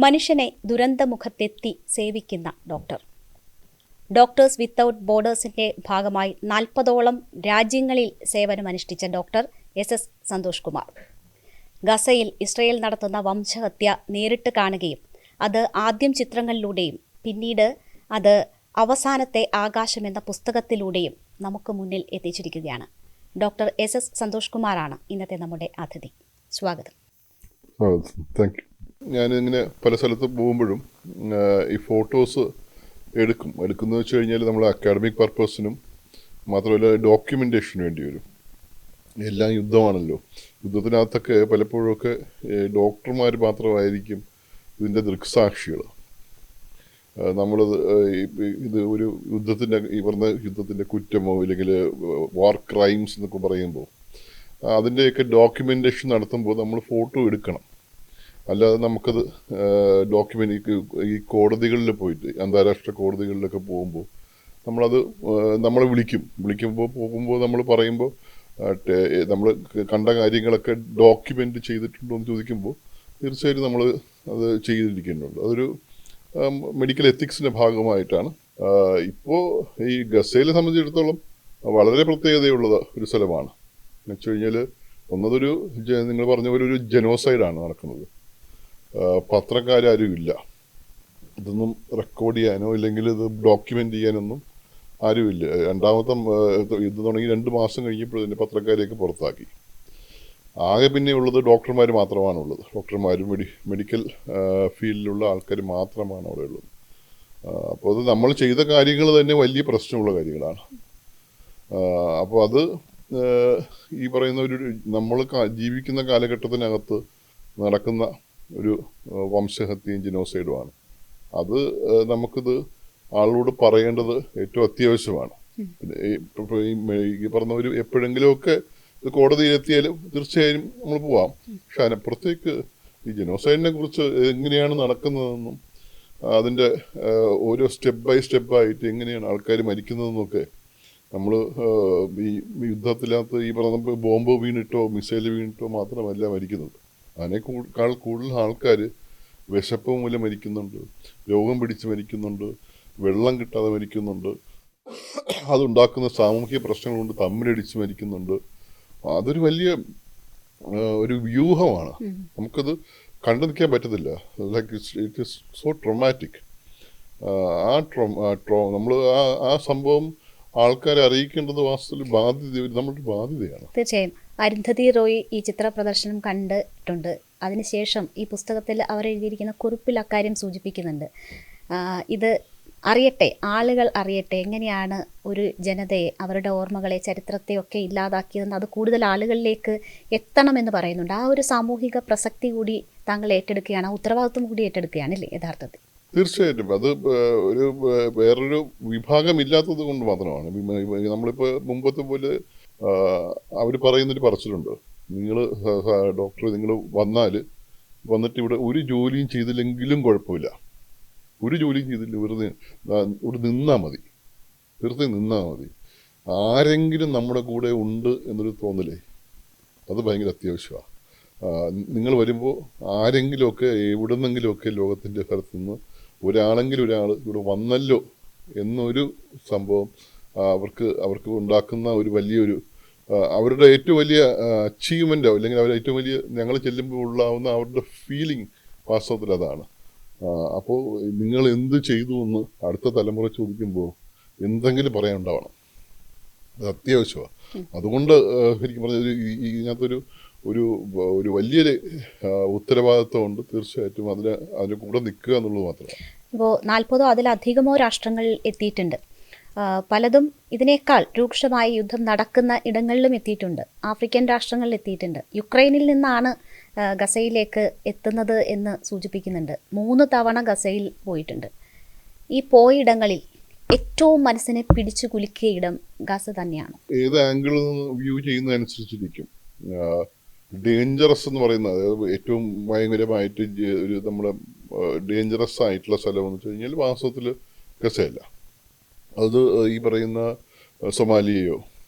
മനുഷ്യനെ ദുരന്തമുഖത്തെത്തി സേവിക്കുന്ന doctor. Doctors without ബോർഡേഴ്സിന്റെ ഭാഗമായി 40ഓളം രാജ്യങ്ങളിൽ സേവനമനുഷ്ഠിച്ച ഡോക്ടർ SS സന്തോഷ് കുമാർ ഗസയിൽ ഇസ്രയേൽ നടത്തുന്ന വംശഹത്യ നേരിട്ട് കാണുകയും അത് ആദ്യം ചിത്രങ്ങളിലൂടെയും പിന്നീട് അത് അവസാനത്തെ ആകാശം എന്ന പുസ്തകത്തിലൂടെയും നമുക്ക് മുന്നിൽ എത്തിച്ചിരിക്കുകയാണ്. ഡോക്ടർ SS സന്തോഷ് കുമാറാണ് ഇന്നത്തെ നമ്മുടെ അതിഥി. സ്വാഗതം. Thank you. ഞാനിങ്ങനെ പല സ്ഥലത്ത് പോകുമ്പോഴും ഈ ഫോട്ടോസ് എടുക്കുന്നത് വെച്ച് കഴിഞ്ഞാൽ നമ്മൾ അക്കാഡമിക് പർപ്പസിനും മാത്രമല്ല ഡോക്യുമെൻറ്റേഷന് വേണ്ടി വരും. എല്ലാം യുദ്ധമാണല്ലോ. യുദ്ധത്തിനകത്തൊക്കെ പലപ്പോഴൊക്കെ ഡോക്ടർമാർ മാത്രമായിരിക്കും ഇതിൻ്റെ ദൃക്സാക്ഷികൾ. നമ്മളത് ഇത് ഒരു യുദ്ധത്തിൻ്റെ ഈ പറഞ്ഞ യുദ്ധത്തിൻ്റെ കുറ്റമോ അല്ലെങ്കിൽ വാർ ക്രൈംസ് എന്നൊക്കെ പറയുമ്പോൾ അതിൻ്റെയൊക്കെ ഡോക്യുമെൻറ്റേഷൻ നടത്തുമ്പോൾ നമ്മൾ ഫോട്ടോ എടുക്കണം. അല്ലാതെ നമുക്കത് ഈ കോടതികളിൽ പോയിട്ട് അന്താരാഷ്ട്ര കോടതികളിലൊക്കെ പോകുമ്പോൾ നമ്മളെ പോകുമ്പോൾ നമ്മൾ പറയുമ്പോൾ നമ്മൾ കണ്ട കാര്യങ്ങളൊക്കെ ഡോക്യുമെൻ്റ് ചെയ്തിട്ടുണ്ടോ എന്ന് ചോദിക്കുമ്പോൾ തീർച്ചയായിട്ടും നമ്മൾ അത് ചെയ്തിരിക്കുന്നുണ്ട്. അതൊരു മെഡിക്കൽ എത്തിക്സിൻ്റെ ഭാഗമായിട്ടാണ്. ഇപ്പോൾ ഈ ഗസയിലെ സംബന്ധിച്ചിടത്തോളം വളരെ പ്രത്യേകതയുള്ളത് ഒരു സ്ഥലമാണ്. എന്ന് വെച്ച് കഴിഞ്ഞാൽ ഒന്നതൊരു നിങ്ങൾ പറഞ്ഞ പോലെ ഒരു ജനോസൈഡാണ് നടക്കുന്നത്. പത്രക്കാരും ഇല്ല. ഇതൊന്നും റെക്കോർഡ് ചെയ്യാനോ ഇല്ലെങ്കിൽ ഇത് ഡോക്യുമെൻ്റ് ചെയ്യാനൊന്നും ആരുമില്ല. രണ്ടാമത്തെ യുദ്ധം തുടങ്ങി 2 മാസം കഴിഞ്ഞപ്പോൾ ഇതിൻ്റെ പത്രക്കാരെയൊക്കെ പുറത്താക്കി. ആകെ പിന്നെ ഉള്ളത് ഡോക്ടർമാർ മാത്രമാണുള്ളത്. ഡോക്ടർമാരും മെഡിക്കൽ ഫീൽഡിലുള്ള ആൾക്കാർ മാത്രമാണ് അവിടെ ഉള്ളത്. അപ്പോൾ അത് നമ്മൾ ചെയ്ത കാര്യങ്ങൾ തന്നെ വലിയ പ്രശ്നമുള്ള കാര്യങ്ങളാണ്. അപ്പോൾ അത് ഈ പറയുന്ന നമ്മൾ ജീവിക്കുന്ന കാലഘട്ടത്തിനകത്ത് നടക്കുന്ന ഒരു വംശഹത്യയും ജനോസൈഡുമാണ്. അത് നമുക്കിത് ആളോട് പറയേണ്ടത് ഏറ്റവും അത്യാവശ്യമാണ്. ഈ പറഞ്ഞ എപ്പോഴെങ്കിലുമൊക്കെ കോടതിയിലെത്തിയാലും തീർച്ചയായും നമ്മൾ പോവാം. പക്ഷെ അതിനപ്പുറത്തേക്ക് ഈ ജനോസൈഡിനെ കുറിച്ച് എങ്ങനെയാണ് നടക്കുന്നതെന്നും അതിൻ്റെ ഓരോ സ്റ്റെപ്പ് ബൈ സ്റ്റെപ്പായിട്ട് എങ്ങനെയാണ് ആൾക്കാർ മരിക്കുന്നതെന്നൊക്കെ നമ്മൾ ഈ യുദ്ധത്തിനകത്ത് ഈ പറഞ്ഞ ബോംബ് വീണിട്ടോ മിസൈൽ വീണിട്ടോ മാത്രമല്ല മരിക്കുന്നത്. അതിനേക്കാൾ കൂടുതൽ ആൾക്കാർ വിശപ്പ് മൂലം മരിക്കുന്നുണ്ട്, രോഗം പിടിച്ച് മരിക്കുന്നുണ്ട്, വെള്ളം കിട്ടാതെ മരിക്കുന്നുണ്ട്, അതുണ്ടാക്കുന്ന സാമൂഹിക പ്രശ്നങ്ങൾ കൊണ്ട് തമ്മിലടിച്ച് മരിക്കുന്നുണ്ട്. അതൊരു വലിയ ഒരു വ്യൂഹമാണ്. നമുക്കത് കണ്ടു നിൽക്കാൻ പറ്റത്തില്ല. Like it is so traumatic. നമ്മൾ ആ സംഭവം ആൾക്കാരെ അറിയിക്കേണ്ടത് വാസ്തവത്തിൽ നമ്മുടെ ബാധ്യതയാണ്. തീർച്ചയായും. അരുന്ധതി റോയ് ഈ ചിത്ര പ്രദർശനം കണ്ടിട്ടുണ്ട്. അതിനുശേഷം ഈ പുസ്തകത്തിൽ അവർ എഴുതിയിരിക്കുന്ന കുറിപ്പിൽ അക്കാര്യം സൂചിപ്പിക്കുന്നുണ്ട്. ഇത് അറിയട്ടെ, ആളുകൾ അറിയട്ടെ എങ്ങനെയാണ് ഒരു ജനതയെ, അവരുടെ ഓർമ്മകളെ, ചരിത്രത്തെയൊക്കെ ഇല്ലാതാക്കിയതെന്ന് അത് കൂടുതൽ ആളുകളിലേക്ക് എത്തണമെന്ന് പറയുന്നുണ്ട്. ആ ഒരു സാമൂഹിക പ്രസക്തി കൂടി താങ്കൾ ഏറ്റെടുക്കുകയാണ്, ഉത്തരവാദിത്വം കൂടി ഏറ്റെടുക്കുകയാണ് അല്ലേ യഥാർത്ഥത്തിൽ? തീർച്ചയായിട്ടും. അത് ഒരു വേറൊരു വിഭാഗമില്ലാത്തത് കൊണ്ട് മാത്രമാണ്. നമ്മളിപ്പോൾ മുമ്പത്തെ പോലെ അവർ പറയുന്നൊരു പറച്ചിലുണ്ട്, നിങ്ങൾ ഡോക്ടർ നിങ്ങൾ വന്നിട്ട് ഇവിടെ ഒരു ജോലിയും ചെയ്തില്ലെങ്കിലും കുഴപ്പമില്ല, ഒരു ജോലിയും ചെയ്തില്ല, വെറുതെ ഇവിടെ നിന്നാൽ മതി, തീർച്ചയായും നിന്നാൽ മതി. ആരെങ്കിലും നമ്മുടെ കൂടെ ഉണ്ട് എന്നൊരു തോന്നലേ, അത് ഭയങ്കര അത്യാവശ്യമാണ്. നിങ്ങൾ വരുമ്പോൾ ആരെങ്കിലുമൊക്കെ എവിടുന്നെങ്കിലുമൊക്കെ ലോകത്തിൻ്റെ സ്ഥലത്തുനിന്ന് ഒരാൾ ഇവിടെ വന്നല്ലോ എന്നൊരു സംഭവം അവർക്ക് ഉണ്ടാക്കുന്ന ഒരു വലിയൊരു അവരുടെ ഏറ്റവും വലിയ അച്ചീവ്മെൻറ്റോ അല്ലെങ്കിൽ അവരുടെ ഏറ്റവും വലിയ ഞങ്ങൾ ചെല്ലുമ്പോൾ ഉള്ളാവുന്ന അവരുടെ ഫീലിംഗ് വാസ്തവത്തിൽ അതാണ്. അപ്പോൾ നിങ്ങൾ എന്ത് ചെയ്തു എന്ന് അടുത്ത തലമുറ ചോദിക്കുമ്പോൾ എന്തെങ്കിലും പറയാനുണ്ടാവണം. അത് അത്യാവശ്യമാണ്. അതുകൊണ്ട് ശരിക്കും പറഞ്ഞാൽ ഇതിനകത്തൊരു ഒരു വലിയൊരു ഉത്തരവാദിത്വമുണ്ട്. തീർച്ചയായിട്ടും അതിന് കൂടെ നിൽക്കുക എന്നുള്ളത് മാത്രമാണ്. ഇപ്പോൾ 40ഓ അതിലധികമോ രാഷ്ട്രങ്ങളിൽ എത്തിയിട്ടുണ്ട്. പലതും ഇതിനേക്കാൾ രൂക്ഷമായി യുദ്ധം നടക്കുന്ന ഇടങ്ങളിലും എത്തിയിട്ടുണ്ട്. ആഫ്രിക്കൻ രാഷ്ട്രങ്ങളിൽ എത്തിയിട്ടുണ്ട്. യുക്രൈനിൽ നിന്നാണ് ഗസയിലേക്ക് എത്തുന്നത് എന്ന് സൂചിപ്പിക്കുന്നുണ്ട്. 3 തവണ ഗസയിൽ പോയിട്ടുണ്ട്. ഈ പോയിടങ്ങളിൽ ഏറ്റവും മനസ്സിനെ പിടിച്ചു കുലുക്കിയ ഇടം ഗസ തന്നെയാണ്. ഏത് ആംഗിളിൽ നിന്ന് വ്യൂ ചെയ്യുന്നതനുസരിച്ചിരിക്കും. ഡേഞ്ചറസ് എന്ന് പറയുന്നത് ഏറ്റവും ഭയങ്കരമായിട്ട് ഒരു നമ്മുടെ ഡേഞ്ചറസ് ആയിട്ടുള്ള സ്ഥലം എന്ന് വെച്ച് കഴിഞ്ഞാൽ വാസ്തവത്തിൽ ഗസയല്ല. അത് ഈ പറയുന്ന സൊമാലിയയോ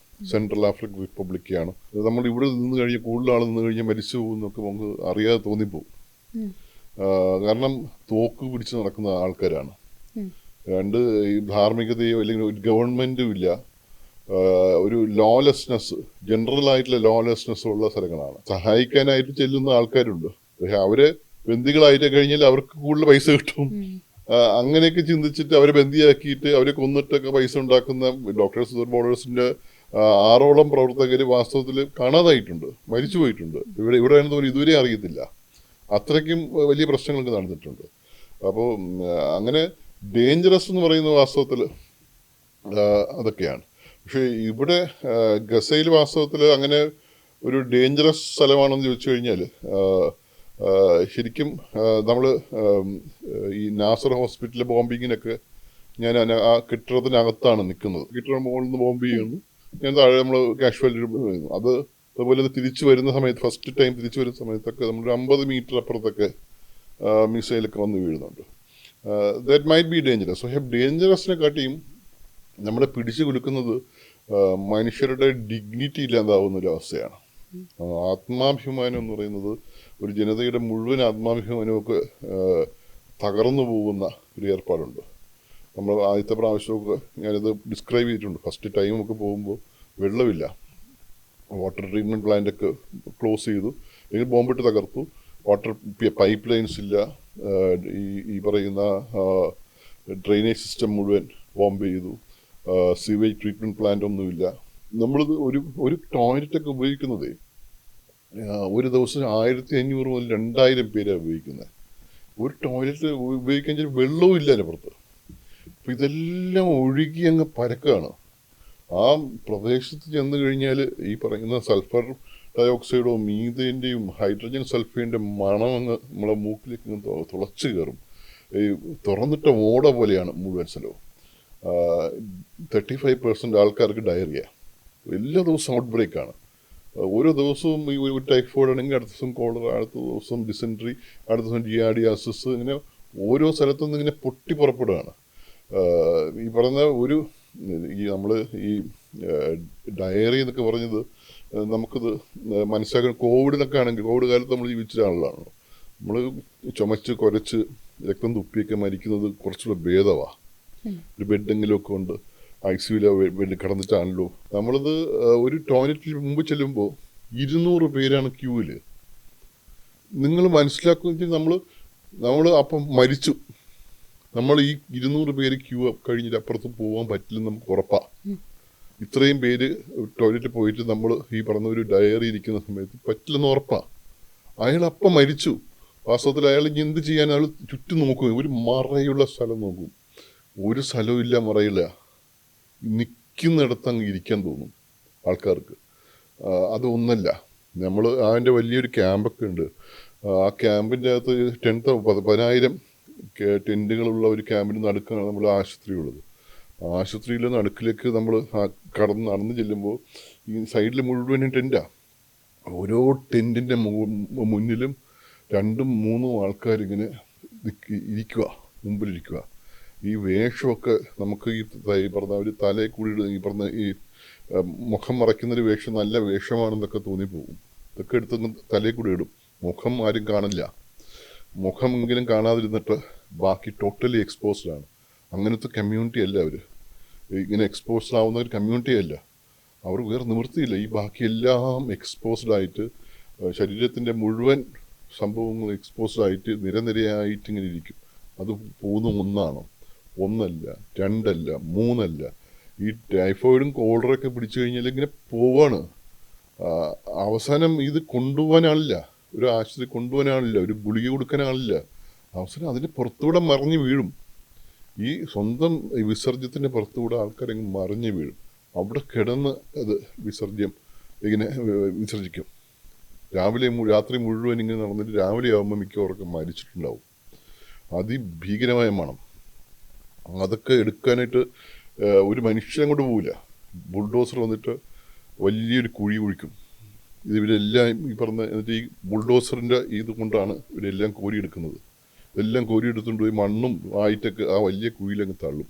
സെൻട്രൽ ആഫ്രിക്കൻ റിപ്പബ്ലിക്കാണ്. നമ്മൾ ഇവിടെ നിന്ന് കഴിഞ്ഞാൽ കൂടുതൽ ആൾ നിന്ന് കഴിഞ്ഞാൽ മരിച്ചു പോകുന്നൊക്കെ നമുക്ക് അറിയാതെ തോന്നിപ്പോവും. കാരണം തോക്ക് പിടിച്ച് നടക്കുന്ന ആൾക്കാരാണ്. രണ്ട് ഈ ധാർമ്മികതയോ അല്ലെങ്കിൽ ഒരു ഗവൺമെൻറ്റും ഇല്ല. ഒരു ലോലെസ്നെസ്, ജനറൽ ആയിട്ടുള്ള ലോലെസ്നെസ് ഉള്ള സ്ഥലങ്ങളാണ്. സഹായിക്കാനായിട്ട് ചെല്ലുന്ന ആൾക്കാരുണ്ട്, പക്ഷെ അവരെ ബന്ദികളായിട്ട് കഴിഞ്ഞാൽ അവർക്ക് കൂടുതൽ പൈസ കിട്ടും. അങ്ങനെയൊക്കെ ചിന്തിച്ചിട്ട് അവരെ ബന്ദിയാക്കിയിട്ട് അവരെ കൊന്നിട്ടൊക്കെ പൈസ ഉണ്ടാക്കുന്ന ഡോക്ടേഴ്സ് വിത്തൗട്ട് ബോർഡേഴ്സിന്റെ 6ഓളം പ്രവർത്തകർ വാസ്തവത്തിൽ കാണാതായിട്ടുണ്ട്, മരിച്ചു പോയിട്ടുണ്ട്. ഇവിടെ ആണെന്ന് ഇതുവരെ അറിയത്തില്ല. അത്രയ്ക്കും വലിയ പ്രശ്നങ്ങളൊക്കെ നടന്നിട്ടുണ്ട്. അപ്പോൾ അങ്ങനെ ഡേഞ്ചറസ് എന്ന് പറയുന്ന വാസ്തവത്തിൽ അതൊക്കെയാണ്. പക്ഷേ ഇവിടെ ഗസയിൽ വാസ്തവത്തിൽ അങ്ങനെ ഒരു ഡേഞ്ചറസ് സ്ഥലമാണെന്ന് ചോദിച്ചു കഴിഞ്ഞാൽ ശരിക്കും നമ്മൾ ഈ നാസർ ഹോസ്പിറ്റലിലെ ബോംബിങ്ങിനൊക്കെ ഞാൻ ആ കെട്ടിടത്തിനകത്താണ് നിൽക്കുന്നത്. കെട്ടിടം മുകളിൽ നിന്ന് ബോംബ് ചെയ്യുന്നു, ഞാൻ താഴെ നമ്മൾ കാഷ്വാലിറ്റി വരുന്നു. അതുപോലെ തിരിച്ചു വരുന്ന സമയത്ത്, ഫസ്റ്റ് ടൈം തിരിച്ചു വരുന്ന സമയത്തൊക്കെ നമ്മളൊരു 50 മീറ്റർ അപ്പുറത്തൊക്കെ മിസൈലൊക്കെ വന്ന് വീഴുന്നുണ്ട്. That might be dangerous. പക്ഷേ ഡേഞ്ചറസിനെ കാട്ടിയും നമ്മളെ പിടിച്ചു കുലുക്കുന്നത് മനുഷ്യരുടെ ഡിഗ്നിറ്റി ഇല്ലാതാവുന്ന ഒരു അവസ്ഥയാണ്. ആത്മാഭിമാനം എന്ന് പറയുന്നത് ഒരു ജനതയുടെ മുഴുവൻ ആത്മാഭിമാനമൊക്കെ തകർന്നു പോകുന്ന ഒരു ഏർപ്പാടുണ്ട്. നമ്മൾ ആദ്യത്തെ പ്രാവശ്യമൊക്കെ ഞാനിത് ഡിസ്ക്രൈബ് ചെയ്തിട്ടുണ്ട്. ഫസ്റ്റ് ടൈമൊക്കെ പോകുമ്പോൾ വെള്ളമില്ല, വാട്ടർ ട്രീറ്റ്മെൻറ്റ് പ്ലാന്റൊക്കെ ക്ലോസ് ചെയ്തു, അല്ലെങ്കിൽ ബോംബിട്ട് തകർത്തു. വാട്ടർ പൈപ്പ് ലൈൻസ് ഇല്ല, ഈ പറയുന്ന ഡ്രെയിനേജ് സിസ്റ്റം മുഴുവൻ ബോംബ് ചെയ്തു, സീവേജ് ട്രീറ്റ്മെൻറ്റ് പ്ലാന്റ് ഒന്നുമില്ല. നമ്മളിത് ഒരു ടോയ്ലറ്റൊക്കെ ഉപയോഗിക്കുന്നതേ ഒരു ദിവസം 1500 മുതൽ 2000 പേരാണ് ഉപയോഗിക്കുന്നത്. ഒരു ടോയ്ലറ്റ് ഉപയോഗിക്കാൻ വെള്ളവും ഇല്ല അതിനപ്പുറത്ത്. അപ്പം ഇതെല്ലാം ഒഴുകി അങ്ങ് പരക്കുകയാണ്. ആ പ്രദേശത്ത് ചെന്ന് കഴിഞ്ഞാൽ ഈ പറയുന്ന സൾഫർ ഡയോക്സൈഡോ മീഥേൻ്റെയും ഹൈഡ്രജൻ സൾഫൈഡിൻ്റെ മണം അങ്ങ് നമ്മളെ മൂക്കിലേക്ക് തുളച്ച് കയറും. ഈ തുറന്നിട്ട ഓട പോലെയാണ് മുഴുവൻ സ്ഥലവും. 35% ആൾക്കാർക്ക് ഡയറിയ. എല്ലാ ദിവസവും ഔട്ട് ബ്രേക്കാണ്. ഓരോ ദിവസവും ഈ ഒരു ടൈഫോയിഡ് ആണെങ്കിൽ അടുത്ത ദിവസം കോളറ, അടുത്ത ദിവസം ഡിസെൻട്രി, അടുത്ത ദിവസം ജിയാഡിയാസിസ്, ഇങ്ങനെ ഓരോ സ്ഥലത്തുനിന്ന് ഇങ്ങനെ പൊട്ടി പുറപ്പെടുകയാണ്. ഈ പറഞ്ഞ നമ്മൾ ഈ ഡയറി എന്നൊക്കെ പറഞ്ഞത് നമുക്കിത് മനസ്സിലാക്കാൻ കോവിഡിനൊക്കെ ആണെങ്കിൽ, കോവിഡ് കാലത്ത് നമ്മൾ ജീവിച്ച ആളുകളാണല്ലോ. നമ്മൾ ചുമച്ച് കുരച്ച് രക്തം തുപ്പിയൊക്കെ മരിക്കുന്നത് കുറച്ചുകൂടെ ഭേദമാണ്. ഒരു ബെഡെങ്കിലുമൊക്കെ ഉണ്ട്, ICUവിൽ വേണ്ടി കിടന്നിട്ടാണല്ലോ. നമ്മളിത് ഒരു ടോയ്ലറ്റിൽ മുമ്പ് ചെല്ലുമ്പോൾ 200 പേരാണ് ക്യൂവിൽ. നിങ്ങൾ മനസ്സിലാക്കുക, നമ്മൾ അപ്പം മരിച്ചു. നമ്മൾ ഈ 200 പേര് ക്യൂ കഴിഞ്ഞിട്ട് അപ്പുറത്ത് പോകാൻ പറ്റില്ലെന്ന് നമുക്ക് ഉറപ്പാണ്. ഇത്രയും പേര് ടോയ്ലറ്റിൽ പോയിട്ട് നമ്മൾ ഈ പറഞ്ഞ ഒരു ഡയറി ഇരിക്കുന്ന സമയത്ത് പറ്റില്ലെന്ന് ഉറപ്പാണ്. അയാൾ അപ്പം മരിച്ചു. വാസ്തവത്തിൽ അയാൾ എന്ത് ചെയ്യാൻ, അയാൾ ചുറ്റും നോക്കും, ഒരു മറയുള്ള സ്ഥലം നോക്കും. ഒരു സ്ഥലവും ഇല്ല, മറയില്ല. നിൽക്കുന്നിടത്ത് അങ്ങ് ഇരിക്കാൻ തോന്നും ആൾക്കാർക്ക്. അതൊന്നല്ല, നമ്മൾ അതിൻ്റെ വലിയൊരു ക്യാമ്പൊക്കെ ഉണ്ട്. ആ ക്യാമ്പിൻ്റെ അകത്ത് 10,000 ടെൻറ്റുകളുള്ള ഒരു ക്യാമ്പിന് നടുക്കാണ് നമ്മൾ ആശുപത്രി ഉള്ളത്. ആശുപത്രിയിലെ നടുക്കിലേക്ക് നമ്മൾ നടന്ന് ചെല്ലുമ്പോൾ ഈ സൈഡിൽ മുഴുവനും ടെൻറ്റാണ്. ഓരോ ടെൻറ്റിൻ്റെ മുന്നിലും 2-3 ആൾക്കാരിങ്ങനെ ഇരിക്കുക, മുമ്പിലിരിക്കുക. ഈ വേഷമൊക്കെ നമുക്ക് ഈ പറഞ്ഞ ഒരു തലയിൽ കൂടി ഈ പറഞ്ഞ ഈ മുഖം മറയ്ക്കുന്നൊരു വേഷം നല്ല വേഷമാണെന്നൊക്കെ തോന്നിപ്പോകും. ഇതൊക്കെ എടുത്ത് തലയിൽ കൂടി ഇടും. മുഖം ആരും കാണില്ല. മുഖമെങ്കിലും കാണാതിരുന്നിട്ട് ബാക്കി ടോട്ടലി എക്സ്പോസ്ഡ് ആണ്. അങ്ങനത്തെ കമ്മ്യൂണിറ്റി അല്ല അവർ. ഇങ്ങനെ എക്സ്പോസ്ഡ് ആവുന്ന ഒരു കമ്മ്യൂണിറ്റി അല്ല. അവർ വേറെ നിവൃത്തിയില്ല. ഈ ബാക്കി എല്ലാം എക്സ്പോസ്ഡ് ആയിട്ട് ശരീരത്തിൻ്റെ മുഴുവൻ സംഭവങ്ങൾ എക്സ്പോസ്ഡ് ആയിട്ട് നിരനിരയായിട്ട് ഇങ്ങനെ ഇരിക്കും. അത് പോകുന്ന ഒന്നാണോ? ഒന്നല്ല, 2 അല്ല, 3 അല്ല. ഈ ടൈഫോയിഡും കോളറൊക്കെ പിടിച്ചു കഴിഞ്ഞാൽ ഇങ്ങനെ പോവാണ്. അവസാനം ഇത് കൊണ്ടുപോകാനാളില്ല, ഒരു ആശുപത്രി കൊണ്ടുപോകാനാളില്ല, ഒരു ഗുളിക കൊടുക്കാനാളില്ല. അവസാനം അതിന് പുറത്തുകൂടെ മറിഞ്ഞ് വീഴും. ഈ സ്വന്തം വിസർജ്യത്തിൻ്റെ പുറത്തുകൂടെ ആൾക്കാരെങ്ങ് മറിഞ്ഞ് വീഴും. അവിടെ കിടന്ന് അത് ഇങ്ങനെ വിസർജിക്കും. രാത്രി മുഴുവൻ ഇങ്ങനെ നടന്നിട്ട് രാവിലെ ആകുമ്പോൾ മിക്കവർക്കും മരിച്ചിട്ടുണ്ടാവും. അതിഭീകരമായ മണം. അതൊക്കെ എടുക്കാനായിട്ട് ഒരു മനുഷ്യൻ അങ്ങോട്ട് പോവില്ല. ബുൾഡോസർ വന്നിട്ട് വലിയൊരു കുഴി കുഴിക്കും. ഇവരെല്ലാം ഈ പറഞ്ഞ എന്നിട്ട് ഈ ബുൾഡോസറിൻ്റെ ഇത് കൊണ്ടാണ് ഇവരെല്ലാം കോരിയെടുക്കുന്നത്. ഇതെല്ലാം കോരിയെടുത്തുകൊണ്ട് പോയി മണ്ണും ആയിട്ടൊക്കെ ആ വലിയ കുഴിയിലങ്ങ് തള്ളും.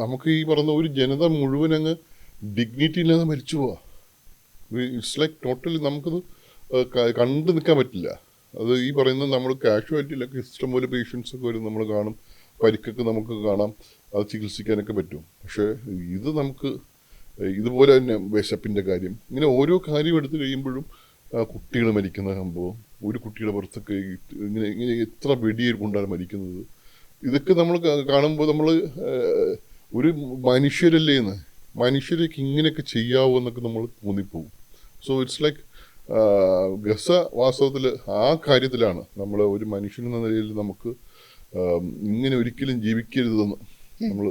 നമുക്ക് ഈ പറഞ്ഞ ഒരു ജനത മുഴുവൻ അങ്ങ് ഡിഗ്നിറ്റി ഇല്ലാതെ മരിച്ചു പോവാ. ഇറ്റ്സ് ലൈക്ക് ടോട്ടലി നമുക്കത് കണ്ടു നിൽക്കാൻ പറ്റില്ല. അത് ഈ പറയുന്ന നമ്മൾ കാഷ്വാലിറ്റിയിലൊക്കെ ഇഷ്ടംപോലെ പേഷ്യൻസൊക്കെ വരും, നമ്മൾ കാണും, പരിക്കൊക്കെ നമുക്ക് കാണാം, അത് ചികിത്സിക്കാനൊക്കെ പറ്റും. പക്ഷേ ഇത് നമുക്ക് ഇതുപോലെ തന്നെ വിശപ്പിൻ്റെ കാര്യം, ഇങ്ങനെ ഓരോ കാര്യം എടുത്തു കഴിയുമ്പോഴും കുട്ടികൾ മരിക്കുന്ന സംഭവം, ഒരു കുട്ടിയുടെ പുറത്തൊക്കെ ഇങ്ങനെ ഇങ്ങനെ എത്ര വെടിയേൽക്കൊണ്ടാണ് മരിക്കുന്നത്. ഇതൊക്കെ നമ്മൾ കാണുമ്പോൾ നമ്മൾ ഒരു മനുഷ്യരല്ലേന്ന്, മനുഷ്യരേക്ക് ഇങ്ങനെയൊക്കെ ചെയ്യാവോ എന്നൊക്കെ നമ്മൾ തോന്നിപ്പോവും. സോ ഇറ്റ്സ് ലൈക്ക് ഗസ വാസ്തവത്തിൽ ആ കാര്യത്തിലാണ് നമ്മൾ ഒരു മനുഷ്യനെന്ന നിലയിൽ നമുക്ക് ഇങ്ങനെ ഒരിക്കലും ജീവിക്കരുതെന്ന്, നമ്മൾ